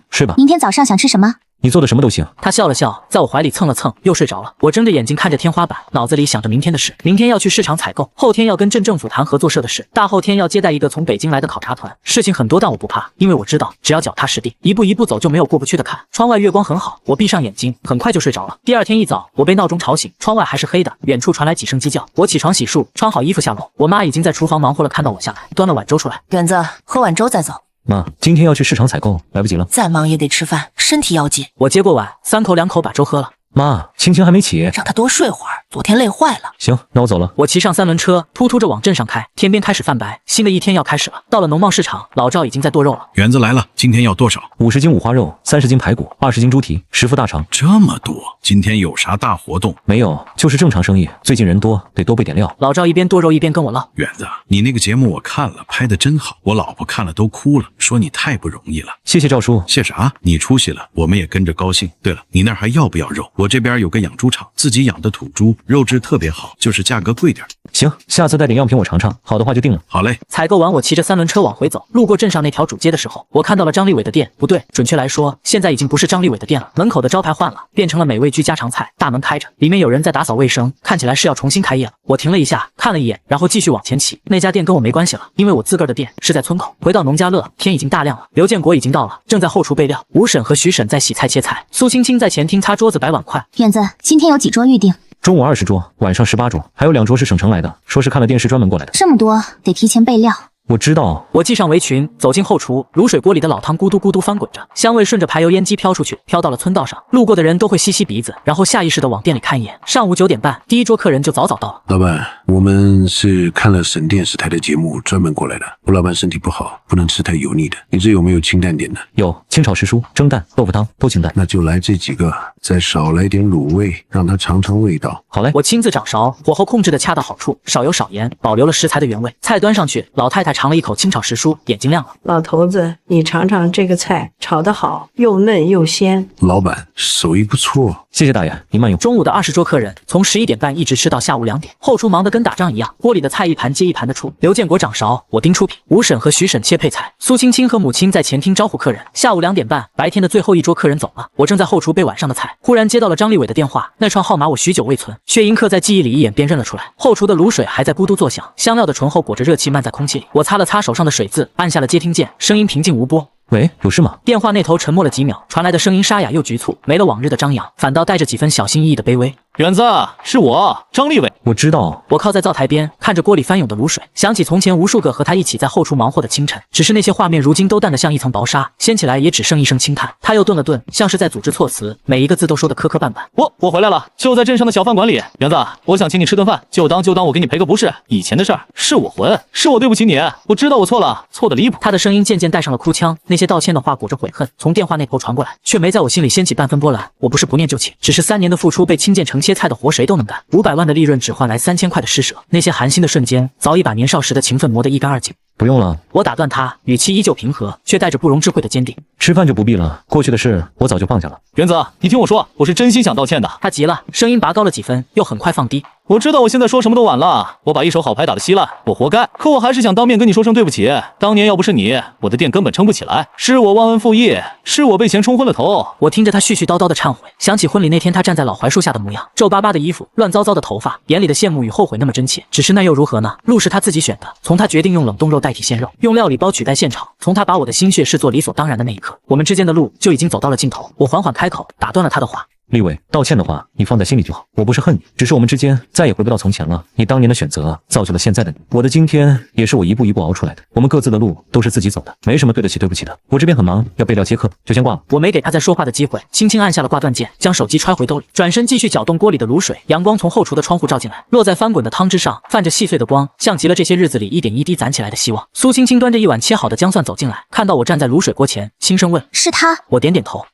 睡吧。明天早上想吃什么？你做的什么都行。他笑了笑，在我怀里蹭了蹭，又睡着了。我睁着眼睛看着天花板，脑子里想着明天的事。明天要去市场采购，后天要跟镇政府谈合作社的事，大后天要接待一个从北京来的考察团。事情很多，但我不怕，因为我知道只要脚踏实地，一步一步走就没有过不去的坎。窗外月光很好，我闭上眼睛，很快就睡着了。第2天一早，我被闹钟吵醒，窗外还是黑的，远处传来几声鸡叫。我起床洗漱，穿好衣服下楼，我妈已经在厨房忙活了，看到我下来，端了碗粥出来。远子，喝碗粥再走。妈，今天要去市场采购，来不及了。再忙也得吃饭，身体要紧。我接过碗，3口2口把粥喝了。妈，青青还没起，让她多睡会儿，昨天累坏了。行，那我走了。我骑上3轮车，突突着往镇上开。天边开始泛白，新的一天要开始了。到了农贸市场，老赵已经在剁肉了。园子来了，今天要多少？50斤五花肉，30斤排骨，20斤猪蹄，10副大肠。这么多，今天有啥大活动？没有，就是正常生意。最近人多，得多备点料。老赵一边剁肉一边跟我唠。园子，你那个节目我看了，拍得真好，我老婆看了都哭了，说你太不容易了。谢谢赵叔。谢啥？你出息了，我们也跟着高兴。对了，你那儿还要不要肉？我这边有个养猪场，自己养的土猪，肉质特别好，就是价格贵点。行，下次带点样品我尝尝，好的话就定了。好嘞。采购完，我骑着3轮车往回走，路过镇上那条主街的时候，我看到了张立伟的店，不对，准确来说，现在已经不是张立伟的店了，门口的招牌换了，变成了美味居家常菜，大门开着，里面有人在打扫卫生，看起来是要重新开业了。我停了一下，看了一眼，然后继续往前骑。那家店跟我没关系了，因为我自个儿的店是在村口。回到农家乐，天已经大亮了，刘建国已经到了，正在后厨备料。吴婶和徐婶在洗菜切菜，苏青青在前厅擦桌子摆碗筷。远子，今天有几桌预定？中午20桌，晚上18桌，还有2桌是省城来的，说是看了电视专门过来的。这么多，得提前备料。我知道。我系上围裙，走进后厨，卤水锅里的老汤咕嘟咕嘟翻滚着，香味顺着排油烟机飘出去，飘到了村道上。路过的人都会吸吸鼻子，然后下意识地往店里看一眼。上午9点半，第一桌客人就早早到了。老板，我们是看了省电视台的节目专门过来的。我老板身体不好，不能吃太油腻的。你这有没有清淡点的？有，清炒时蔬、蒸蛋、豆腐汤都清淡。那就来这几个，再少来点卤味，让他尝尝味道。好嘞。我亲自掌勺，火候控制的恰到好处，少油少盐，保留了食材的原味。菜端上去，老太太尝了一口清炒时蔬，眼睛亮了。老头子，你尝尝这个菜，炒得好，又嫩又鲜。老板手艺不错。谢谢大爷，您慢用。中午的20桌客人，从11点半一直吃到下午2点，后厨忙得跟打仗一样，锅里的菜一盘接一盘的出。刘建国掌勺，我盯出品，吴婶和徐婶切配菜，苏青青和母亲在前厅招呼客人。下午2点半，白天的最后一桌客人走了，我正在后厨备晚上的菜，忽然接到了张立伟的电话，那串号码我许久未存，却因刻在记忆里一眼便认了出来。后厨的卤水还在咕嘟作响，香料的醇厚裹着热气漫在空气里。我擦了擦手上的水渍，按下了接听键，声音平静无波。喂，有事吗？电话那头沉默了几秒，传来的声音沙哑又局促，没了往日的张扬，反倒带着几分小心翼翼的卑微。远子，是我，张立伟。我知道。我靠在灶台边，看着锅里翻涌的卤水，想起从前无数个和他一起在后厨忙活的清晨，只是那些画面如今都淡得像一层薄纱，掀起来也只剩一声轻叹。他又顿了顿，像是在组织措辞，每一个字都说得磕磕绊绊。我回来了，就在镇上的小饭馆里。远子，我想请你吃顿饭，就当我给你赔个不是。以前的事儿是我混，是我对不起你，我知道我错了，错得离谱。他的声音渐渐带上了哭腔，那些道歉的话裹着悔恨，从电话那头传过来，却没在我心里掀起半分波澜。我不是不念旧情，只是3年的付出被轻贱成切菜的活谁都能干，500万的利润只换来3000块的施舍，那些寒心的瞬间早已把年少时的情分磨得一干二净。不用了，我打断他，语气依旧平和，却带着不容置喙的坚定。吃饭就不必了，过去的事我早就放下了。原子，你听我说，我是真心想道歉的。他急了，声音拔高了几分，又很快放低。我知道我现在说什么都晚了，我把一手好牌打得稀烂，我活该。可我还是想当面跟你说声对不起。当年要不是你，我的店根本撑不起来，是我忘恩负义，是我被钱冲昏了头。我听着他絮絮叨叨的忏悔，想起婚礼那天他站在老槐树下的模样，皱巴巴的衣服，乱糟糟的头发，眼里的羡慕与后悔那么真切。只是那又如何呢？路是他自己选的，从他决定用冷冻肉代替鲜肉，用料理包取代现炒，从他把我的心血视作理所当然的那一刻，我们之间的路就已经走到了尽头。我缓缓开口，打断了他的话。立伟，道歉的话你放在心里就好，我不是恨你，只是我们之间再也回不到从前了。你当年的选择造就了现在的你，我的今天也是我一步一步熬出来的。我们各自的路都是自己走的，没什么对得起对不起的。我这边很忙，要备料接客，就先挂了。我没给他再说话的机会，轻轻按下了挂断键，将手机揣回兜里，转身继续搅动锅里的卤水。阳光从后厨的窗户照进来，落在翻滚的汤汁上，泛着细碎的光，像极了这些日子里一点一滴攒起来的希望。苏青青端着一碗切好的姜蒜走进来，看到我站在卤水锅前，轻声问：“是他？”我点点头。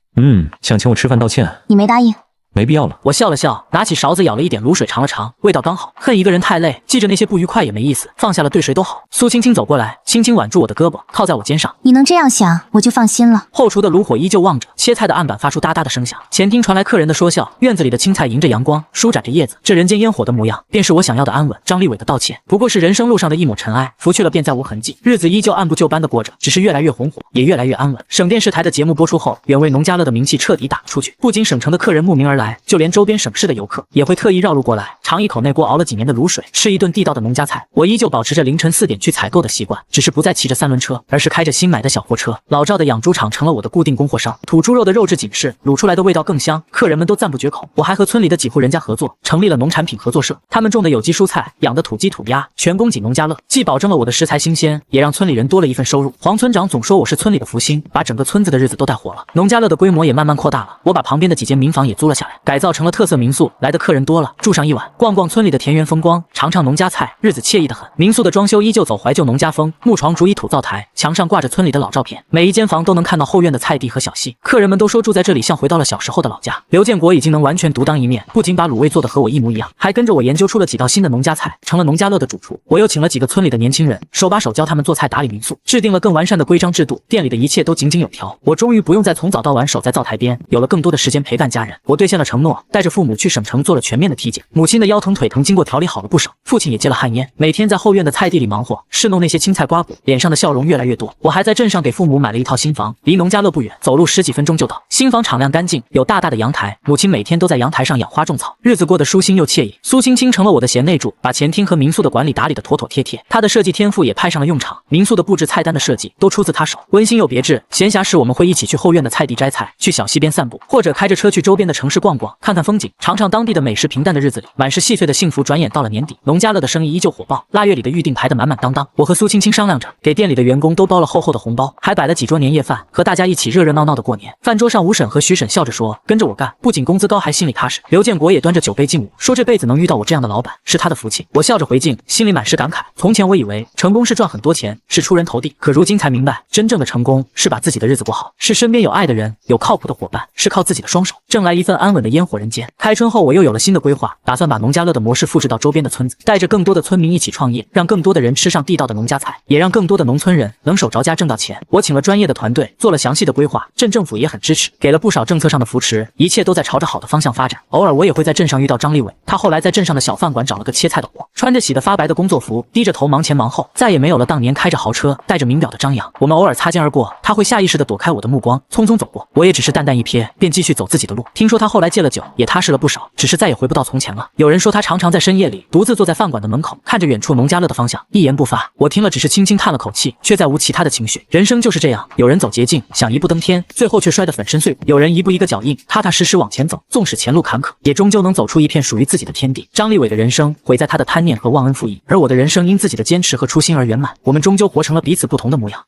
想请我吃饭道歉，你没答应。没必要了。我笑了笑，拿起勺子舀了一点卤水尝了尝，味道刚好。恨一个人太累，记着那些不愉快也没意思，放下了对谁都好。苏青青走过来，轻轻挽住我的胳膊，靠在我肩上。你能这样想，我就放心了。后厨的炉火依旧旺着，切菜的案板发出哒哒的声响。前厅传来客人的说笑，院子里的青菜迎着阳光，舒展着叶子。这人间烟火的模样，便是我想要的安稳。张立伟的道歉，不过是人生路上的一抹尘埃，拂去了便再无痕迹。日子依旧按部就班的过着，只是越来越红火，也越来越安稳。省电视台的节目播出后，原为农家乐的名气彻底打了出去，不仅省城的客人慕名而来，就连周边省市的游客也会特意绕路过来，尝一口那锅熬了几年的卤水，吃一顿地道的农家菜。我依旧保持着凌晨4点去采购的习惯，只是不再骑着3轮车，而是开着新买的小货车。老赵的养猪场成了我的固定供货商，土猪肉的肉质紧实，卤出来的味道更香，客人们都赞不绝口。我还和村里的几户人家合作，成立了农产品合作社，他们种的有机蔬菜，养的土鸡土鸭，全供给农家乐，既保证了我的食材新鲜，也让村里人多了一份收入。黄村长总说我是村里的福星，把整个村子的日子都带活了。农家乐的规模也慢慢扩大了，我把旁边的几间民房也租了下来，改造成了特色民宿，来的客人多了，住上一晚，逛逛村里的田园风光，尝尝农家菜，日子惬意得很。民宿的装修依旧走怀旧农家风，木床、竹椅、土灶台，墙上挂着村里的老照片，每一间房都能看到后院的菜地和小溪。客人们都说住在这里像回到了小时候的老家。刘建国已经能完全独当一面，不仅把卤味做得和我一模一样，还跟着我研究出了几道新的农家菜，成了农家乐的主厨。我又请了几个村里的年轻人，手把手教他们做菜打理民宿，制定了更完善的规章制度，店里的一切都井井有条。我终于不用再从早到晚守在灶台边，有了更多的时间陪伴家人。我兑现了承诺，带着父母去省城做了全面的体检。母亲的腰疼腿疼经过调理好了不少，父亲也戒了旱烟，每天在后院的菜地里忙活，侍弄那些青菜瓜果，脸上的笑容越来越多。我还在镇上给父母买了一套新房，离农家乐不远，走路10几分钟就到。新房敞亮干净，有大大的阳台，母亲每天都在阳台上养花种草，日子过得舒心又惬意。苏青青成了我的贤内助，把前厅和民宿的管理打理得妥妥帖帖，她的设计天赋也派上了用场，民宿的布置、菜单的设计都出自她手，温馨又别致。闲暇时我们会一起去后院的菜地摘菜，去小溪边散步，或者开着车去周边的城市逛逛，看看风景，尝尝当地的美食。平淡的日子里，满是细碎的幸福。转眼到了年底，农家乐的生意依旧火爆，腊月里的预订排得满满当当。我和苏青青商量着，给店里的员工都包了厚厚的红包，还摆了几桌年夜饭，和大家一起热热闹闹的过年。饭桌上，吴婶和徐婶笑着说：“跟着我干，不仅工资高，还心里踏实。”刘建国也端着酒杯敬舞，说这辈子能遇到我这样的老板是他的福气。我笑着回敬，心里满是感慨。从前我以为成功是赚很多钱，是出人头地，可如今才明白，真正的成功是把自己的日子过好，是身边有爱的人，有靠谱的伙伴，是靠自己的双手挣来一份安稳的烟火人间。开春后，我又有了新的规划，打算把农家乐的模式复制到周边的村子，带着更多的村民一起创业，让更多的人吃上地道的农家菜，也让更多的农村人能手着家挣到钱。我请了专业的团队，做了详细的规划，镇政府也很支持，给了不少政策上的扶持，一切都在朝着好的方向发展。偶尔我也会在镇上遇到张立伟，他后来在镇上的小饭馆找了个切菜的活，穿着洗得发白的工作服，低着头忙前忙后，再也没有了当年开着豪车带着名表的张扬。我们偶尔擦肩而过，他会下意识地躲开我的目光，匆匆走过，我也只是淡淡一瞥，便继续走自己的路。听说他后来戒了酒，也踏实了不少，只是再也回不到从前了。有人说他常常在深夜里独自坐在饭馆的门口，看着远处农家乐的方向，一言不发。我听了只是轻轻叹了口气，却再无其他的情绪。人生就是这样，有人走捷径，想一步登天，最后却摔得粉身碎骨；有人一步一个脚印，踏踏实实往前走，纵使前路坎坷，也终究能走出一片属于自己的天地。张立伟的人生毁在他的贪念和忘恩负义，而我的人生因自己的坚持和初心而圆满。我们终究活成了彼此不同的模样。